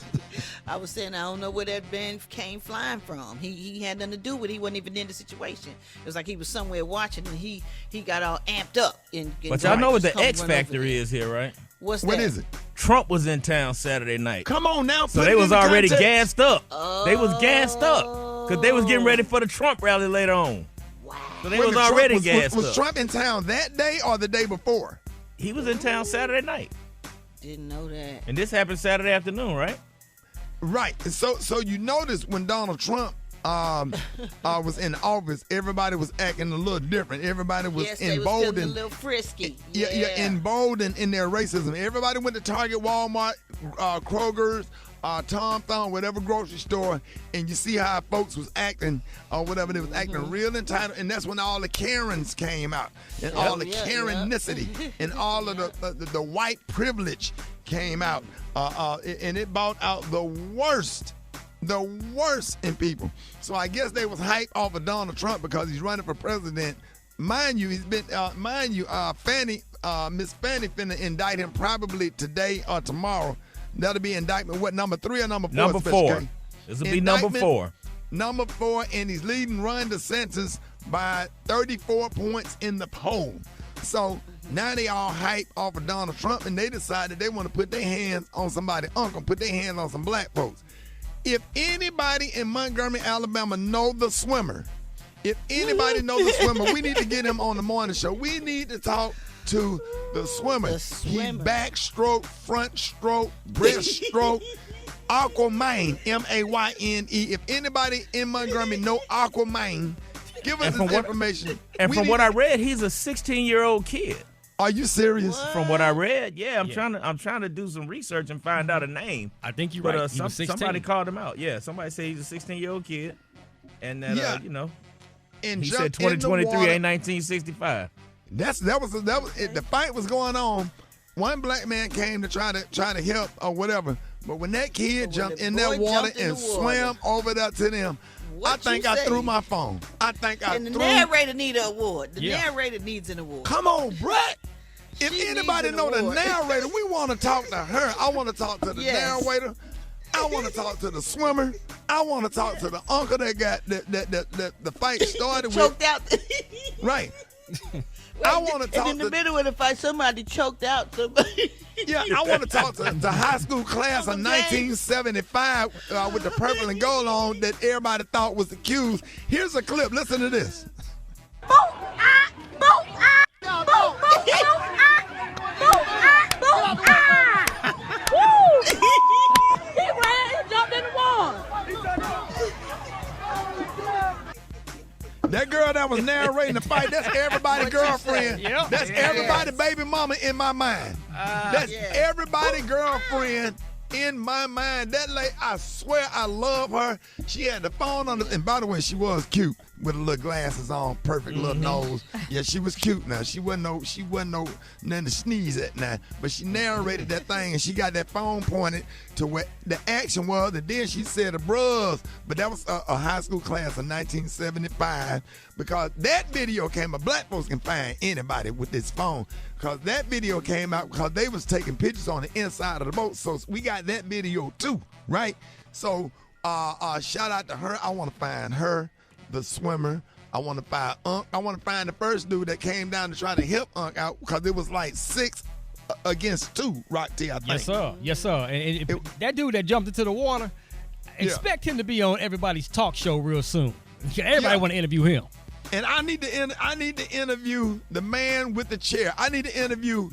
I was saying I don't know where that man came flying from. He had nothing to do with it. He wasn't even in the situation. It was like he was somewhere watching and he got all amped up. But y'all know what the X factor is here, right? What is it? Trump was in town Saturday night. Come on now. So they was already gassed up. They was gassed up because they was getting ready for the Trump rally later on. So they was already gassed up. Was Trump in town that day or the day before? He was in town Saturday night. Didn't know that. And this happened Saturday afternoon, right? Right. So you notice when Donald Trump was in office, everybody was acting a little different. Everybody was emboldened. A little frisky. Yeah, emboldened in their racism. Everybody went to Target, Walmart, Kroger's, Tom Thumb, whatever grocery store, and you see how folks was acting or whatever. They was acting real entitled, and that's when all the Karens came out, and all the Karenicity, and all of the white privilege came out, and it brought out the worst in people. So I guess they was hyped off of Donald Trump because he's running for president. Mind you, he's been, Miss Fannie finna indict him probably today or tomorrow. That'll be indictment, what, number 3 or number 4? Number 4. This will be number 4. Number 4, and he's leading Ron DeSantis by 34 points in the poll. So now they all hype off of Donald Trump, and they decided they want to put their hands on somebody's uncle, put their hands on some black folks. If anybody in Montgomery, Alabama know the swimmer, we need to get him on the morning show. We need to talk to the swimmer. He backstroke, front stroke, breaststroke, Aquaman, Mayne. If anybody in Montgomery know Aquaman, give us this information. And from what I read, he's a 16-year-old kid. Are you serious? What? From what I read, I'm trying to do some research and find out a name. I think you're right. He was 16. Somebody called him out. Yeah, somebody said he's a 16-year-old kid, and that and he said 2023 ain't 1965. The fight was going on. One black man came to try to help or whatever, but when that kid jumped in that water and swam over there to them, I think I threw my phone. And the narrator need an award. The narrator needs an award. Come on, Brett. If anybody know the narrator, we want to talk to her. I want to talk to the narrator. I want to talk to the swimmer. I want to talk to the uncle that got the fight started choked out. Right. I want to talk in the middle of the fight. Somebody choked out somebody. Yeah, I want to talk to the high school class of 1975 with the purple and gold on that everybody thought was accused. Here's a clip. Listen to this. He ran and jumped in the water. That girl that was narrating the fight, that's everybody's girlfriend. That's everybody's baby mama in my mind. That's everybody's girlfriend in my mind. That lady, I swear I love her. She had the phone on and by the way, she was cute with her little glasses on, perfect little nose. Yeah, she was cute now. She wasn't no nothing to sneeze at now. But she narrated that thing and she got that phone pointed to where the action was, and then she said, "Bruhs." But that was a high school class of 1975 because that video came out. Black folks can find anybody with this phone because that video came out because they was taking pictures on the inside of the boat. So we got that video too, right? So shout out to her. I want to find her, the swimmer. I want to find Unc. I want to find the first dude that came down to try to help Unc out because it was like 6 against 2, Rock T, I think. Yes, sir. And that dude that jumped into the water, expect him to be on everybody's talk show real soon. Everybody want to interview him. And I need to interview the man with the chair. I need to interview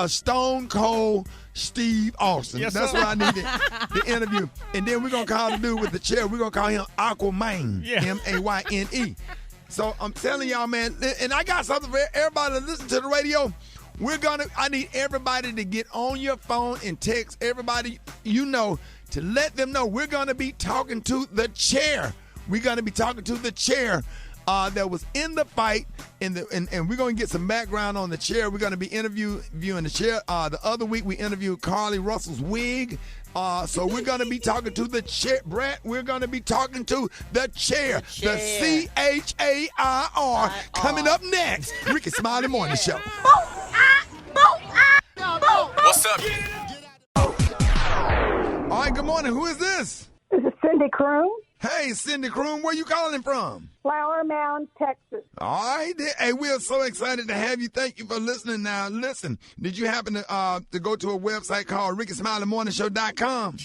Stone Cold Steve Austin. Yes, That's sir. what I need the interview. And then we're going to call the dude with the chair. We're going to call him Aquaman. Yeah. Mayne. So I'm telling y'all, man, and I got something for everybody to listen to the radio. I need everybody to get on your phone and text everybody you know to let them know we're going to be talking to the chair. We're going to be talking to the chair that was in the fight, and we're going to get some background on the chair. We're going to be interviewing the chair. The other week we interviewed Carly Russell's wig. So we're going to be talking to the chair. Brett, we're going to be talking to the chair. The CHAIR. Coming up next, Rickey Smiley Morning Show. What's up? All right, good morning. Who is this? This is Cindy Croom, Hey, Cindy Croom, where you calling from? Flower Mound, Texas. All right. Hey, we are so excited to have you. Thank you for listening. Now, listen, did you happen to go to a website called rickysmileymorshow.com?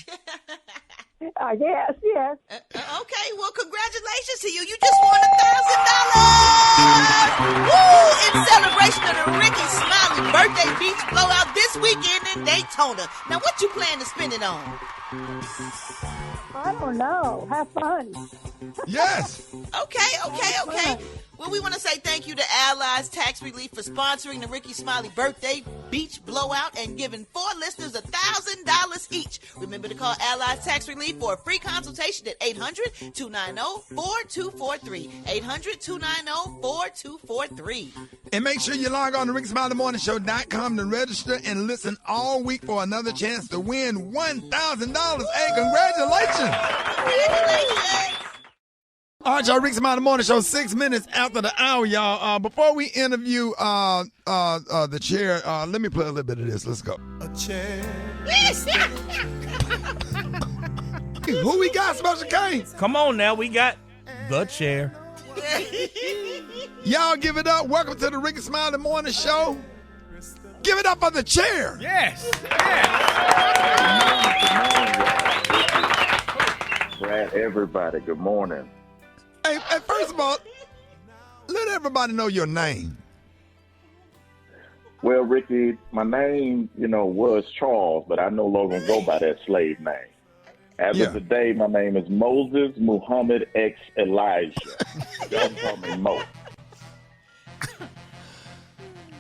Yes. Okay, well, congratulations to you. You just won $1,000. Woo! In celebration of the Rickey Smiley birthday beach blowout this weekend in Daytona. Now, what you plan to spend it on? I don't know. Have fun. Yes. Okay. Well, we want to say thank you to Allies Tax Relief for sponsoring the Rickey Smiley birthday beach blowout and giving 4 listeners $1,000 each. Remember to call Allies Tax Relief for a free consultation at 800-290-4243. 800-290-4243. And make sure you log on to rickysmileymorshow.com to register and listen all week for another chance to win $1,000. Hey, congratulations. All right, y'all, Rickey Smiley Morning Show, 6 minutes after the hour, y'all. Before we interview the chair, let me play a little bit of this. Let's go. A chair. Who we got, Special K? Come on now, we got the chair. Y'all give it up. Welcome to the Rickey Smiley Morning Show. Give it up for the chair. Yes. Brad, everybody, good morning. Hey, first of all, let everybody know your name. Well, Ricky, my name, was Charles, but I no longer go by that slave name. As of today, my name is Moses Muhammad X Elijah. Y'all can call me Mo.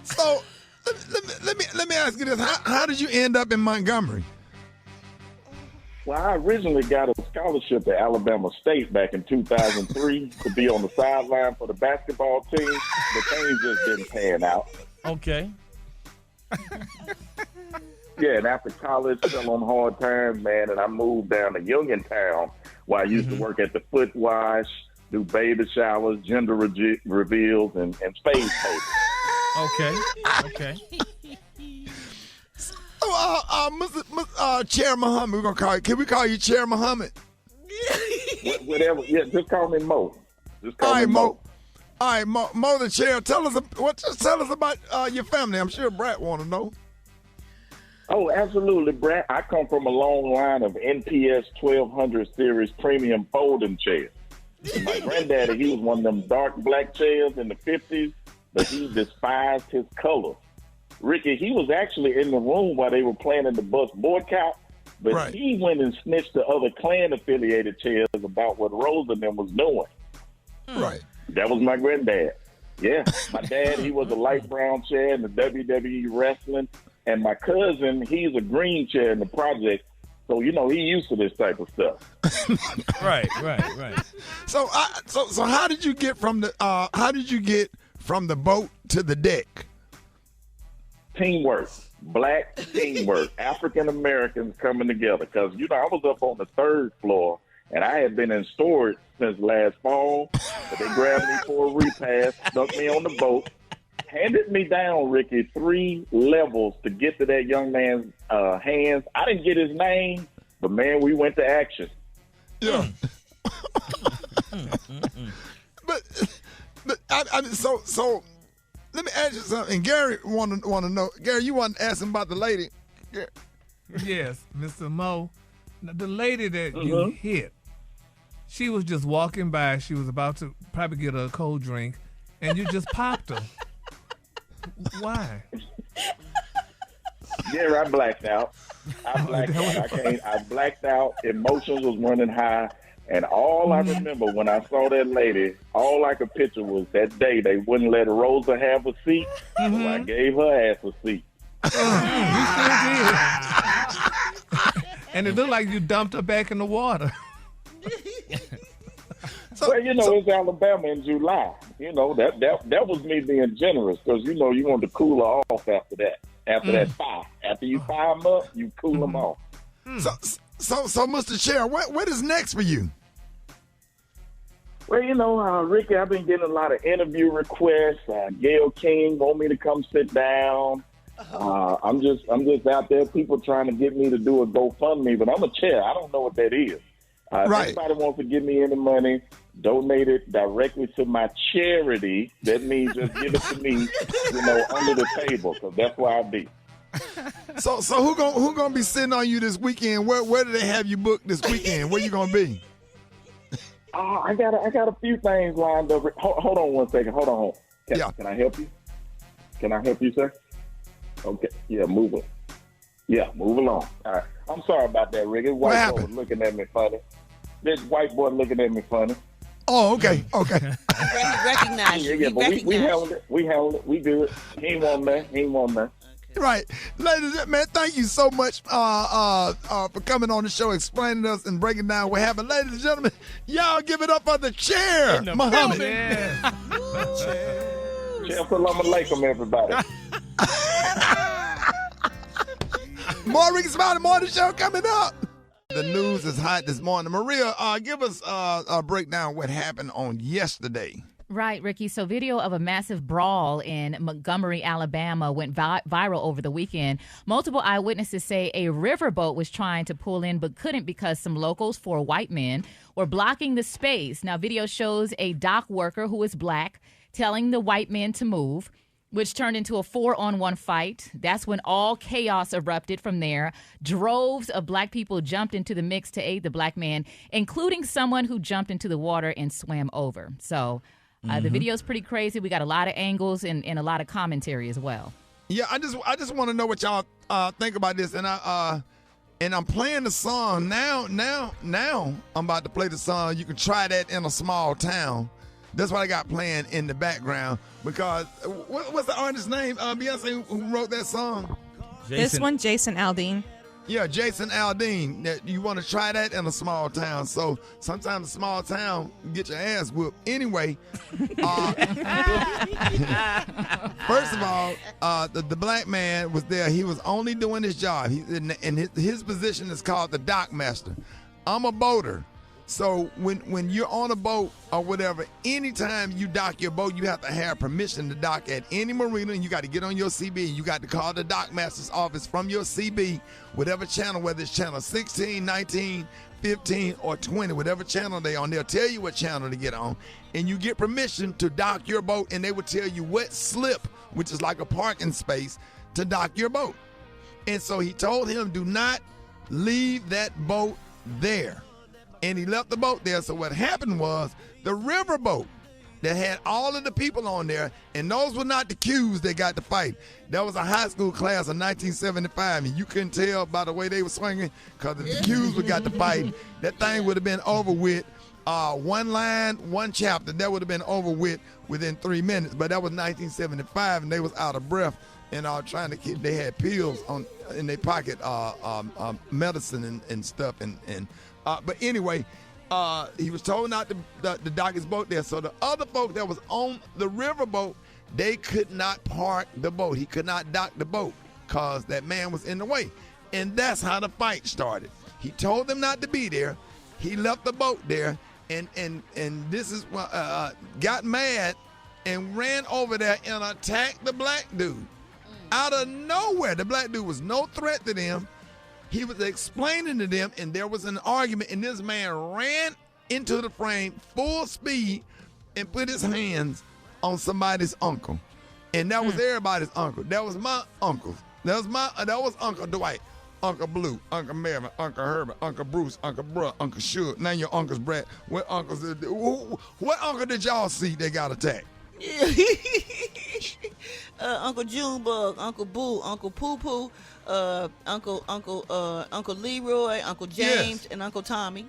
So, let me ask you this: How did you end up in Montgomery? Well, I originally got a scholarship at Alabama State back in 2003 to be on the sideline for the basketball team, but things just didn't pan out. Okay. Yeah, and after college, fell on hard times, man, and I moved down to Uniontown where I used to work at the Foot Wash, do baby showers, gender reveals, and spade tables. Okay. Chair Muhammad, we're gonna call you. Can we call you Chair Muhammad? Whatever. Yeah, just call me Mo. All right, Mo. All right, Mo the chair. Tell us about your family. I'm sure Brett want to know. Oh, absolutely, Brett. I come from a long line of NPS 1200 series premium folding chairs. My granddaddy, he was one of them dark black chairs in the 50s, but he despised his color. Ricky, he was actually in the room while they were planning the bus boycott, but he went and snitched to other Klan-affiliated chairs about what Rose and them was doing. Right. That was my granddad. Yeah. My dad, he was a light brown chair in the WWE wrestling, and my cousin, he's a green chair in the project, so, he used to this type of stuff. Right. So how did you get from the boat to the deck? Teamwork, black teamwork, African Americans coming together. Because, I was up on the 3rd floor, and I had been in storage since last fall. But they grabbed me for a repass, stuck me on the boat, handed me down, Ricky, 3 levels to get to that young man's hands. I didn't get his name, but, man, we went to action. Yeah. But so let me ask you something. Gary want to know. Gary, you want to ask him about the lady? Gary. Yes, Mr. Mo. Now, the lady that you hit, she was just walking by. She was about to probably get a cold drink, and you just popped her. Why? Gary, I blacked out. I blacked out. Emotions was running high. And all I remember when I saw that lady, all I could picture was that day they wouldn't let Rosa have a seat, so I gave her ass a seat. And it looked like you dumped her back in the water. Well, it's Alabama in July. That was me being generous because, you want to cool her off after that. After that fire. After you fire them up, you cool them off. So, Mr. Chair, what is next for you? Well, Ricky, I've been getting a lot of interview requests. Gayle King want me to come sit down. I'm just out there. People trying to get me to do a GoFundMe, but I'm a chair. I don't know what that is. If anybody wants to give me any money, donate it directly to my charity. That means just give it to me, under the table, because that's where I be. So who gonna be sitting on you this weekend? Where do they have you booked this weekend? Where you gonna be? I got a few things lined up. Hold on one second. Hold on. Can I help you? Can I help you, sir? Okay. Yeah, move it. Yeah, move along. All right. I'm sorry about that, Rick. This white boy was looking at me funny. This white boy looking at me funny. Oh, okay. Recognize you. Yeah, but we handled it. We good. He ain't want that. Right. Ladies and man, thank you so much for coming on the show, explaining us and breaking down what happened. Ladies and gentlemen, y'all give it up for the chair, Muhammad. Chair Salam Alaikum, everybody. More Rickey Smiley Morning Show coming up. The news is hot this morning. Maria, give us a breakdown of what happened on yesterday. Right, Ricky. So video of a massive brawl in Montgomery, Alabama went viral over the weekend. Multiple eyewitnesses say a riverboat was trying to pull in but couldn't because some locals, 4 white men, were blocking the space. Now, video shows a dock worker who is black telling the white men to move, which turned into a 4-on-1 fight. That's when all chaos erupted from there. Droves of black people jumped into the mix to aid the black man, including someone who jumped into the water and swam over. So the video's pretty crazy. We got a lot of angles and a lot of commentary as well. Yeah, I just want to know what y'all think about this. And I'm playing the song now. I'm about to play the song. You can try that in a small town. That's what I got playing in the background because what's the artist's name? Beyonce, who wrote that song? This one, Jason Aldean. Yeah, Jason Aldean. You want to try that in a small town. So sometimes a small town get your ass whooped. Anyway, first of all, the black man was there. He was only doing his job. And his position is called the dock master. I'm a boater. So when you're on a boat or whatever, anytime you dock your boat, you have to have permission to dock at any marina, and you got to get on your CB. You got to call the dock master's office from your CB, whatever channel, whether it's channel 16, 19, 15, or 20, whatever channel they on. They'll tell you what channel to get on, and you get permission to dock your boat, and they will tell you what slip, which is like a parking space, to dock your boat. And so he told him, do not leave that boat there. And he left the boat there. So what happened was the riverboat that had all of the people on there, and those were not the Qs that got the fight. That was a high school class of 1975, and you couldn't tell by the way they were swinging because if the Qs would got the fight, that thing would have been over with. One line, one chapter, that would have been over with within 3 minutes. But that was 1975, and they was out of breath and trying to keep. They had pills in their pocket, medicine and stuff, but anyway, he was told not to dock his boat there. So the other folks that was on the riverboat, they could not park the boat. He could not dock the boat because that man was in the way. And that's how the fight started. He told them not to be there. He left the boat there, and this is got mad and ran over there and attacked the black dude. Out of nowhere, the black dude was no threat to them. He was explaining to them, and there was an argument, and this man ran into the frame full speed and put his hands on somebody's uncle. And that was everybody's uncle. That was my uncle. That was Uncle Dwight, Uncle Blue, Uncle Mervyn, Uncle Herbert, Uncle Bruce, Uncle Bruh, Uncle Suge. Now your uncle's Brad. What uncle did y'all see that got attacked? Fish. Uncle Junebug, Uncle Boo, Uncle Poo Poo, Uncle Leroy, Uncle James, and Uncle Tommy.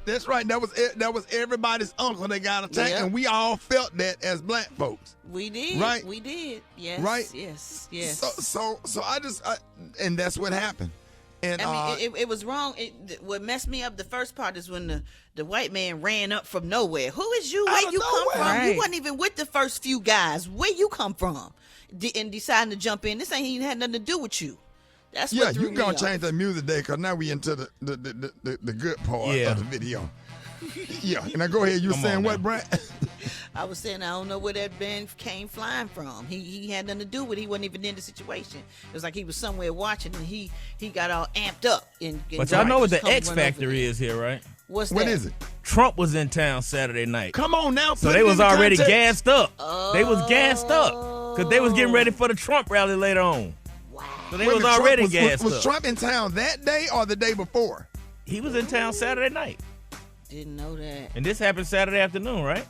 That's right. That was everybody's uncle that got attacked, and we all felt that as black folks. We did. Right. We did. Yes. Right. Yes. Yes. So and that's what happened. And I mean, it was wrong. What messed me up the first part is when the white man ran up from nowhere. Who is you? Where you come from? Right. You wasn't even with the first few guys. Where you come from? And deciding to jump in. This ain't even had nothing to do with you. That's what threw you me gonna off. change that music day because now we into the good part of the video. Yeah, and now go ahead. You were saying what, Brett? I was saying I don't know where that man came flying from. He had nothing to do with it. He wasn't even in the situation. It was like he was somewhere watching and he got all amped up. But y'all know what the X factor is here, right? What is it? Trump was in town Saturday night. Come on now. So they was already gassed up. They was gassed up because they was getting ready for the Trump rally later on. So they was already gassed up. Was Trump in town that day or the day before? He was in town Saturday night. Didn't know that. And this happened Saturday afternoon, right?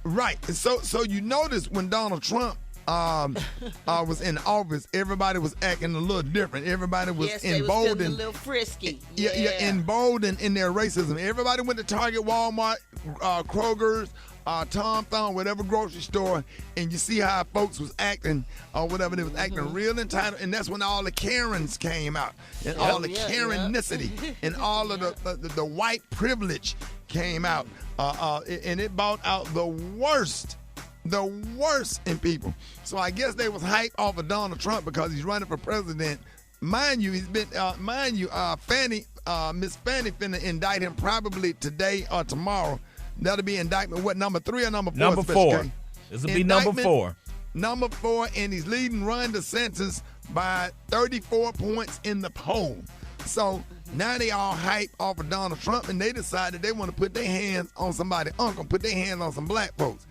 Right. So you notice when Donald Trump was in office, everybody was acting a little different. Everybody was emboldened. They was a little frisky. Yeah, emboldened in their racism. Everybody went to Target, Walmart, Kroger's, Tom Thumb, whatever grocery store, and you see how folks was acting or whatever. They was acting real entitled, and that's when all the Karens came out, and all the Karenicity, and all of the white privilege came out, and it brought out the worst in people. So I guess they was hyped off of Donald Trump because he's running for president. Mind you, he's been, Miss Fannie finna indict him probably today or tomorrow. That'll be indictment, what, number 3 or number 4? Number 4. This will be number 4. Number 4, and he's leading Ron DeSantis by 34 points in the poll. So now they all hype off of Donald Trump, and they decided they want to put their hands on somebody's uncle, put their hands on some black folks.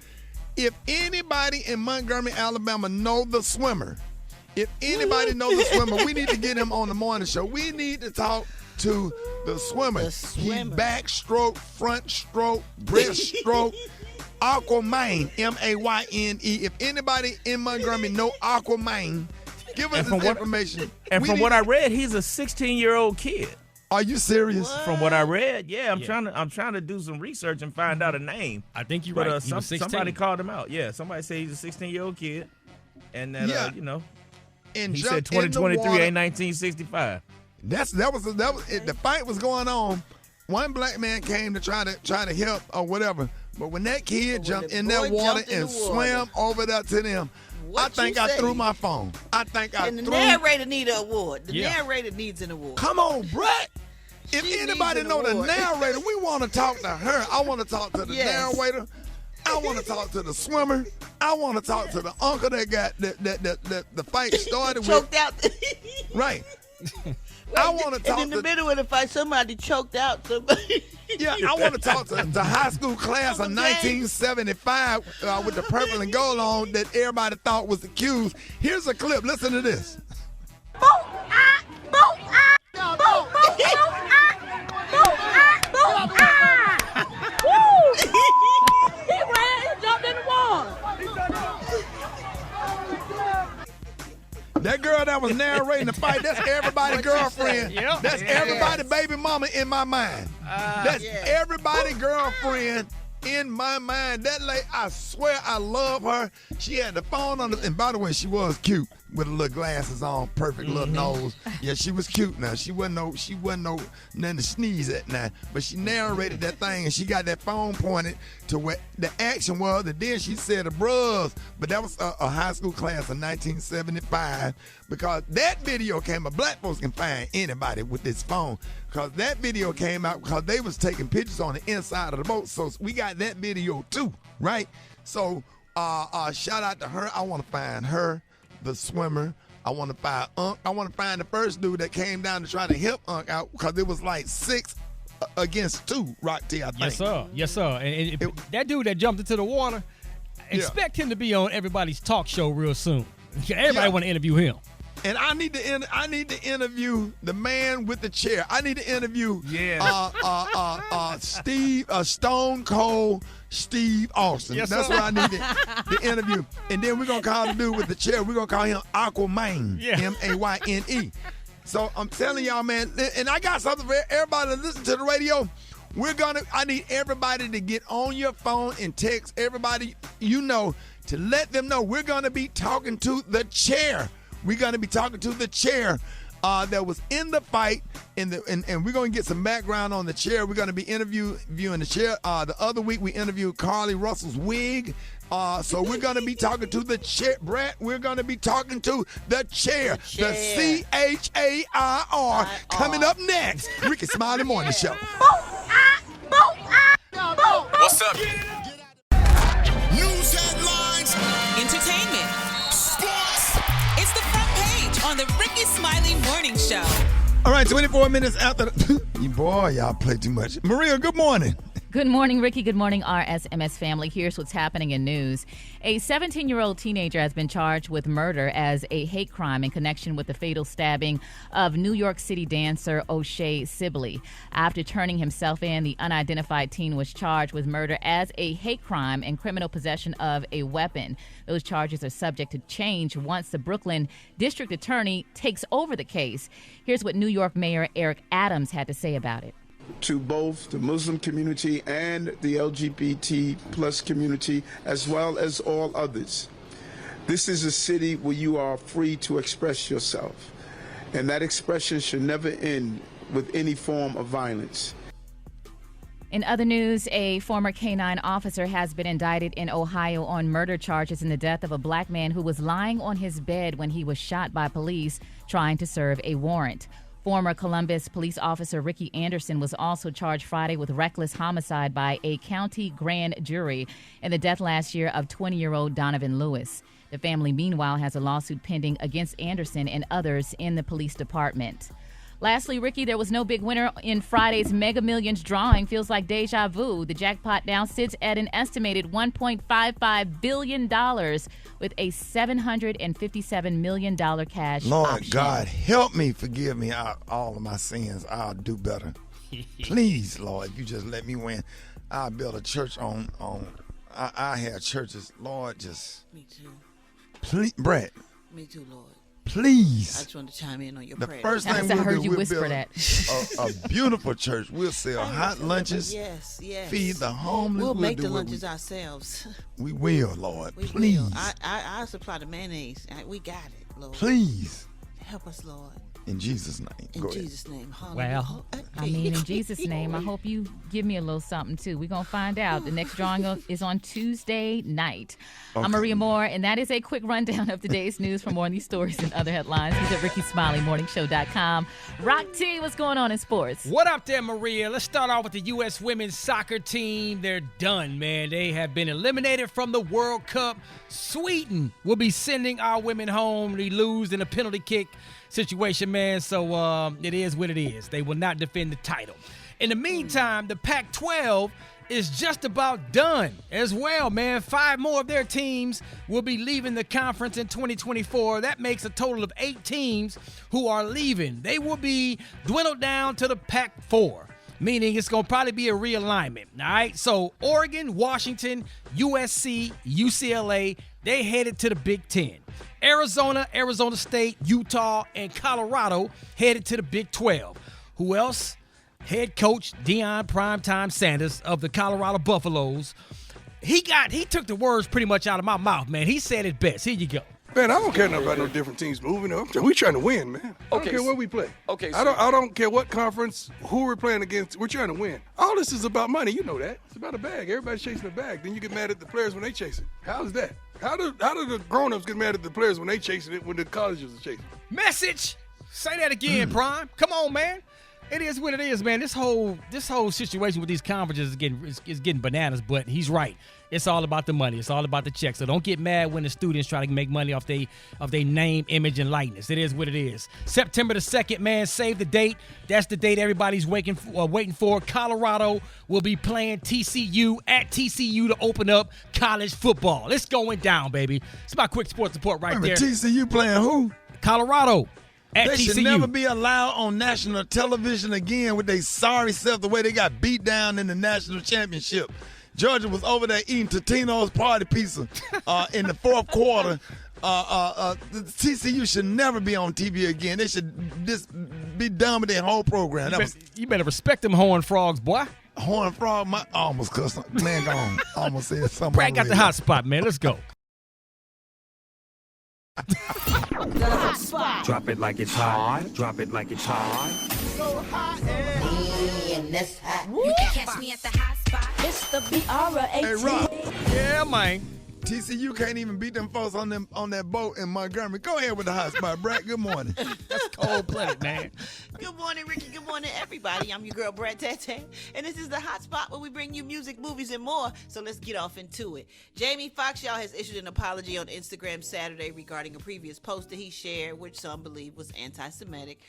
If anybody in Montgomery, Alabama know the swimmer, we need to get him on the morning show. We need to talk to the swimmer. He backstroke, front stroke, breaststroke, Aquaman, Mayne. If anybody in Montgomery know Aquaman, give us this information. And from what I read, he's a 16-year-old kid. Are you serious? What? From what I read, I'm trying to do some research and find out a name. I think you're right. Somebody called him out. Yeah, somebody said he's a 16-year-old kid, and that he said 2023 ain't 1965. That was the fight was going on. One black man came to try to help or whatever, but when that kid jumped in that water and swam over there to them, I think I threw my phone. And the narrator need an award. The narrator needs an award. Come on, Brett. If anybody know the narrator, we want to talk to her. I want to talk to the narrator. I want to talk to the swimmer. I want to talk to the uncle that got the fight started choked with. Out. Right. I want to talk in the middle of the fight, somebody choked out somebody. Yeah, I want to talk to the high school class of 1975 with the purple and gold on that everybody thought was accused. Here's a clip. Listen to this. He ran, he jumped in the water. That girl that was narrating the fight, that's everybody's girlfriend. Yep. That's everybody's baby mama in my mind. That's everybody's girlfriend in my mind. That lady, I swear I love her. She had the phone on and by the way, she was cute with the little glasses on, perfect little nose. Yeah, she was cute now. She wasn't no nothing to sneeze at now. But she narrated that thing and she got that phone pointed to where the action was, and then she said, bruh, but that was a high school class of 1975, because that video came out. Black folks can find anybody with this phone, because that video came out because they was taking pictures on the inside of the boat. So we got that video too, right? So shout out to her. I want to find her, the swimmer. I want to find Unc. I want to find the first dude that came down to try to help Unc out, because it was like 6 against 2, Rock T, I think. Yes, sir. And that dude that jumped into the water, expect him to be on everybody's talk show real soon. Everybody want to interview him. And I need to interview the man with the chair. I need to interview Stone Cold Steve Austin. Yes, That's sir. what I need the interview. And then we're going to call the dude with the chair. We're going to call him Aquaman, M-A-Y-N-E. So I'm telling y'all, man, and I got something for everybody to listen to the radio. I need everybody to get on your phone and text everybody you know to let them know we're going to be talking to the chair. We're going to be talking to the chair that was in the fight, and we're going to get some background on the chair. We're going to be interviewing the chair. The other week we interviewed Carly Russell's wig. So we're going to be talking to the chair. Brett, we're going to be talking to the chair. The C-H-A-I-R. Coming up next, Rickey Smiley Morning Show. What's up? News headlines. Entertainment. Sports. It's the front page on the Rickey Smiley Morning Show. All right, 24 minutes after boy, y'all play too much. Maria, good morning. Good morning, Ricky. Good morning, RSMS family. Here's what's happening in news. A 17-year-old teenager has been charged with murder as a hate crime in connection with the fatal stabbing of New York City dancer O'Shea Sibley. After turning himself in, the unidentified teen was charged with murder as a hate crime and criminal possession of a weapon. Those charges are subject to change once the Brooklyn district attorney takes over the case. Here's what New York Mayor Eric Adams had to say about it. To both the Muslim community and the LGBT plus community, as well as all others. This is a city where you are free to express yourself, and that expression should never end with any form of violence. In other news, a former K-9 officer has been indicted in Ohio on murder charges in the death of a black man who was lying on his bed when he was shot by police trying to serve a warrant. Former Columbus police officer Ricky Anderson was also charged Friday with reckless homicide by a county grand jury in the death last year of 20-year-old Donovan Lewis. The family, meanwhile, has a lawsuit pending against Anderson and others in the police department. Lastly, Ricky, there was no big winner in Friday's Mega Millions drawing. Feels like deja vu. The jackpot now sits at an estimated $1.55 billion with a $757 million cash Lord option. God, help me, forgive me all of my sins. I'll do better. Please, Lord, if you just let me win, I'll build a church on I have churches. Lord, just. Me too. Please, Brett. Me too, Lord. Please. I just want to chime in on your the prayer. first thing I we'll heard do, you we'll whisper build that. a beautiful church. We'll sell hot lunches. Yes. Feed the homeless. We'll make do the what lunches ourselves. We will, Lord. We Please. will. I supply the mayonnaise. We got it, Lord. Please. Help us, Lord. In Jesus' name. In Jesus' name. Hallelujah. Well, I mean, in Jesus' name, I hope you give me a little something, too. We're going to find out. The next drawing is on Tuesday night. Okay. I'm Maria Moore, and that is a quick rundown of today's news. For more on these stories and other headlines, he's at RickeySmileyMorningShow.com. Rock T, what's going on in sports? What up there, Maria? Let's start off with the U.S. women's soccer team. They're done, man. They have been eliminated from the World Cup. Sweden will be sending our women home. They lose in a penalty kick situation, man. So it is what it is. They will not defend the title. In the meantime, the Pac-12 is just about done as well, man. 5 more of their teams will be leaving the conference in 2024. That makes a total of 8 teams who are leaving. They will be dwindled down to the Pac-4, meaning it's going to probably be a realignment, all right? So Oregon, Washington, USC, UCLA, they headed to the Big Ten. Arizona, Arizona State, Utah, and Colorado headed to the Big 12. Who else? Head coach Deion Primetime Sanders of the Colorado Buffaloes. He took the words pretty much out of my mouth, man. He said it best. Here you go. Man, I don't care nothing about no different teams moving. We trying to win, man. I don't care where we play. Okay, I don't care what conference, who we're playing against. We're trying to win. All this is about money. You know that. It's about a bag. Everybody's chasing a bag. Then you get mad at the players when they chase it. How's that? How do the grown-ups get mad at the players when they chasing it when the colleges are chasing it? Message. Say that again, Prime. Come on, man. It is what it is, man. This whole situation with these conferences is getting bananas, but he's right. It's all about the money. It's all about the check. So don't get mad when the students try to make money off their name, image, and likeness. It is what it is. September the 2nd, man, save the date. That's the date everybody's waiting for. Colorado will be playing TCU at TCU to open up college football. It's going down, baby. It's my quick sports report right there. TCU playing who? Colorado. At they TCU. should never be allowed on national television again with their sorry self the way they got beat down in the national championship. Georgia was over there eating Totino's party pizza in the fourth quarter. TCU should never be on TV again. They should just be done with their whole program. You better respect them horned frogs, boy. Horned frog, I almost cussed. Man, gone. Almost said something. Brad got the hot spot, man. Let's go. Drop it like it's hot. Drop it like it's hot. So hot and that's hot. You can catch me at the hot spot. It's the BRA. Hey, Rob. Yeah, man. TCU can't even beat them folks on that boat in Montgomery. Go ahead with the hot spot, Brad. Good morning. That's cold-blooded, man. Good morning, Ricky. Good morning, everybody. I'm your girl, Brad Tete, and this is the hot spot where we bring you music, movies, and more. So let's get off into it. Jamie Foxx, y'all, has issued an apology on Instagram Saturday regarding a previous post that he shared, which some believe was anti-Semitic.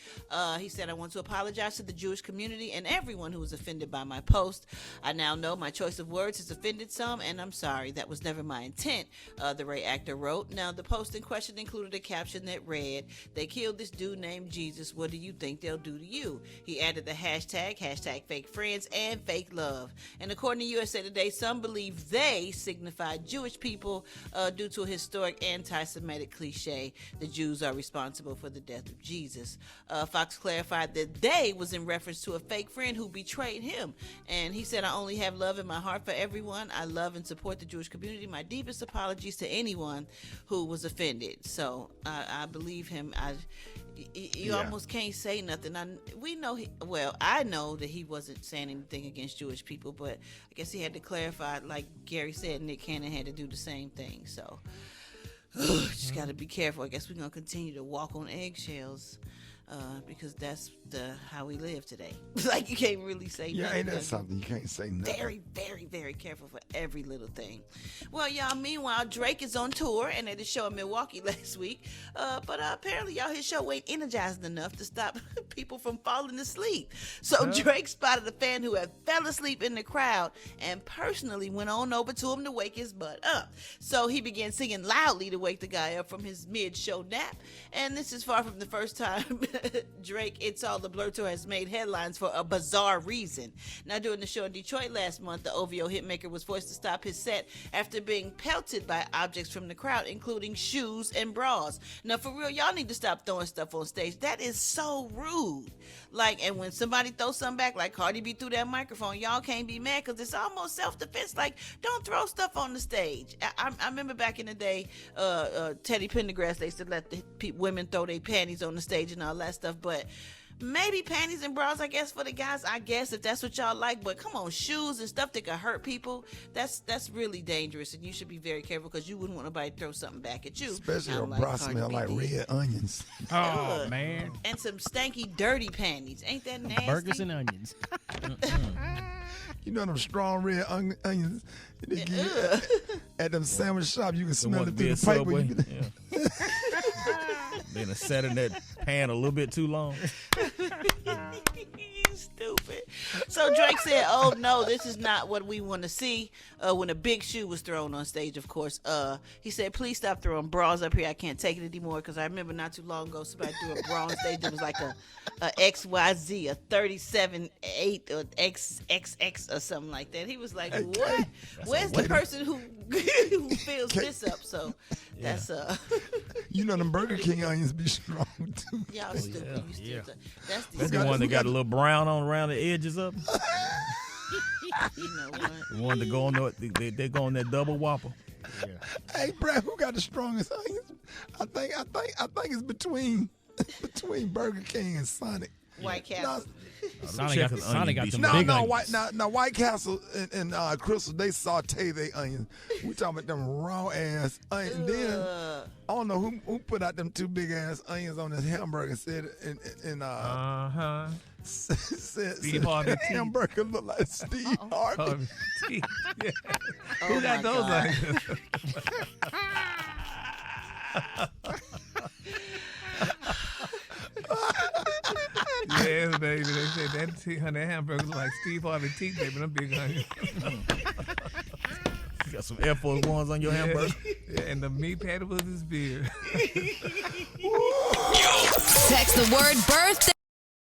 He said, "I want to apologize to the Jewish community and everyone who was offended by my post. I now know my choice of words has offended some, and I'm sorry. That was never my intent." The Ray actor wrote. Now, the post in question included a caption that read, "They killed this dude named Jesus. What do you think they'll do to you?" He added the hashtag fake friends and fake love. And according to USA Today, some believe they signified Jewish people due to a historic anti-Semitic cliche. The Jews are responsible for the death of Jesus. Foxx clarified that they was in reference to a fake friend who betrayed him. And he said, "I only have love in my heart for everyone. I love and support the Jewish community. My deepest apologies to anyone who was offended." So I believe him. You almost can't say nothing. I know that he wasn't saying anything against Jewish people, but I guess he had to clarify, like Gary said, Nick Cannon had to do the same thing. So just got to be careful. I guess we're going to continue to walk on eggshells. Because that's how we live today. Like, you can't really say nothing. Yeah, ain't that something? You can't say nothing. Very, very, very careful for every little thing. Well, y'all, meanwhile, Drake is on tour and at his show in Milwaukee last week. But apparently, y'all, his show ain't energizing enough to stop people from falling asleep. So Drake spotted a fan who had fell asleep in the crowd and personally went on over to him to wake his butt up. So he began singing loudly to wake the guy up from his mid-show nap. And this is far from the first time Drake, It's All the Blur Tour, has made headlines for a bizarre reason. Now, during the show in Detroit last month, the OVO hitmaker was forced to stop his set after being pelted by objects from the crowd, including shoes and bras. Now, for real, y'all need to stop throwing stuff on stage. That is so rude. Like, and when somebody throws something back, like Cardi B threw that microphone, y'all can't be mad because it's almost self-defense. Like, don't throw stuff on the stage. I remember back in the day, Teddy Pendergrass, they used to let the women throw their panties on the stage and all that stuff, but maybe panties and bras, I guess, for the guys, I guess, if that's what y'all like. But come on, shoes and stuff that could hurt people, that's really dangerous, and you should be very careful because you wouldn't want nobody to throw something back at you. Especially a bra smell like red onions. Oh, man. And some stanky, dirty panties. Ain't that nasty? Burgers and onions. You know them strong red onions at them sandwich shop. You can smell it through the pipe. Then a set in that pan a little bit too long. Stupid. So Drake said, "Oh no, this is not what we want to see." When a big shoe was thrown on stage, of course. He said, "Please stop throwing bras up here. I can't take it anymore." Because I remember not too long ago, somebody threw a bra on stage. It was like a XYZ, a 37-8 or XXX or something like that. He was like, "What? Where's the person who fills this up?" So that's You know them Burger King onions be strong too. Y'all stupid. Yeah. That's the one that got a little brown on around the edges of them. You know what? The one that go on they go on that double whopper. Yeah. Hey, Brad, who got the strongest onions? I think it's between Burger King and Sonic. White Castle. Sonic got some big onions. No, White Castle and Crystal, they saute their onions. We talking about them raw ass onions. And then I don't know who put out them two big ass onions on this hamburger and said Steve Harvey hamburger look like Steve Harvey. Yeah. Who got those onions? Yes, baby. They said that hamburger look like Steve Harvey teeth, baby. Them big onions. You got some Air Force Ones on your hamburger. Yeah, and the meat patty was his beard. Text the word birthday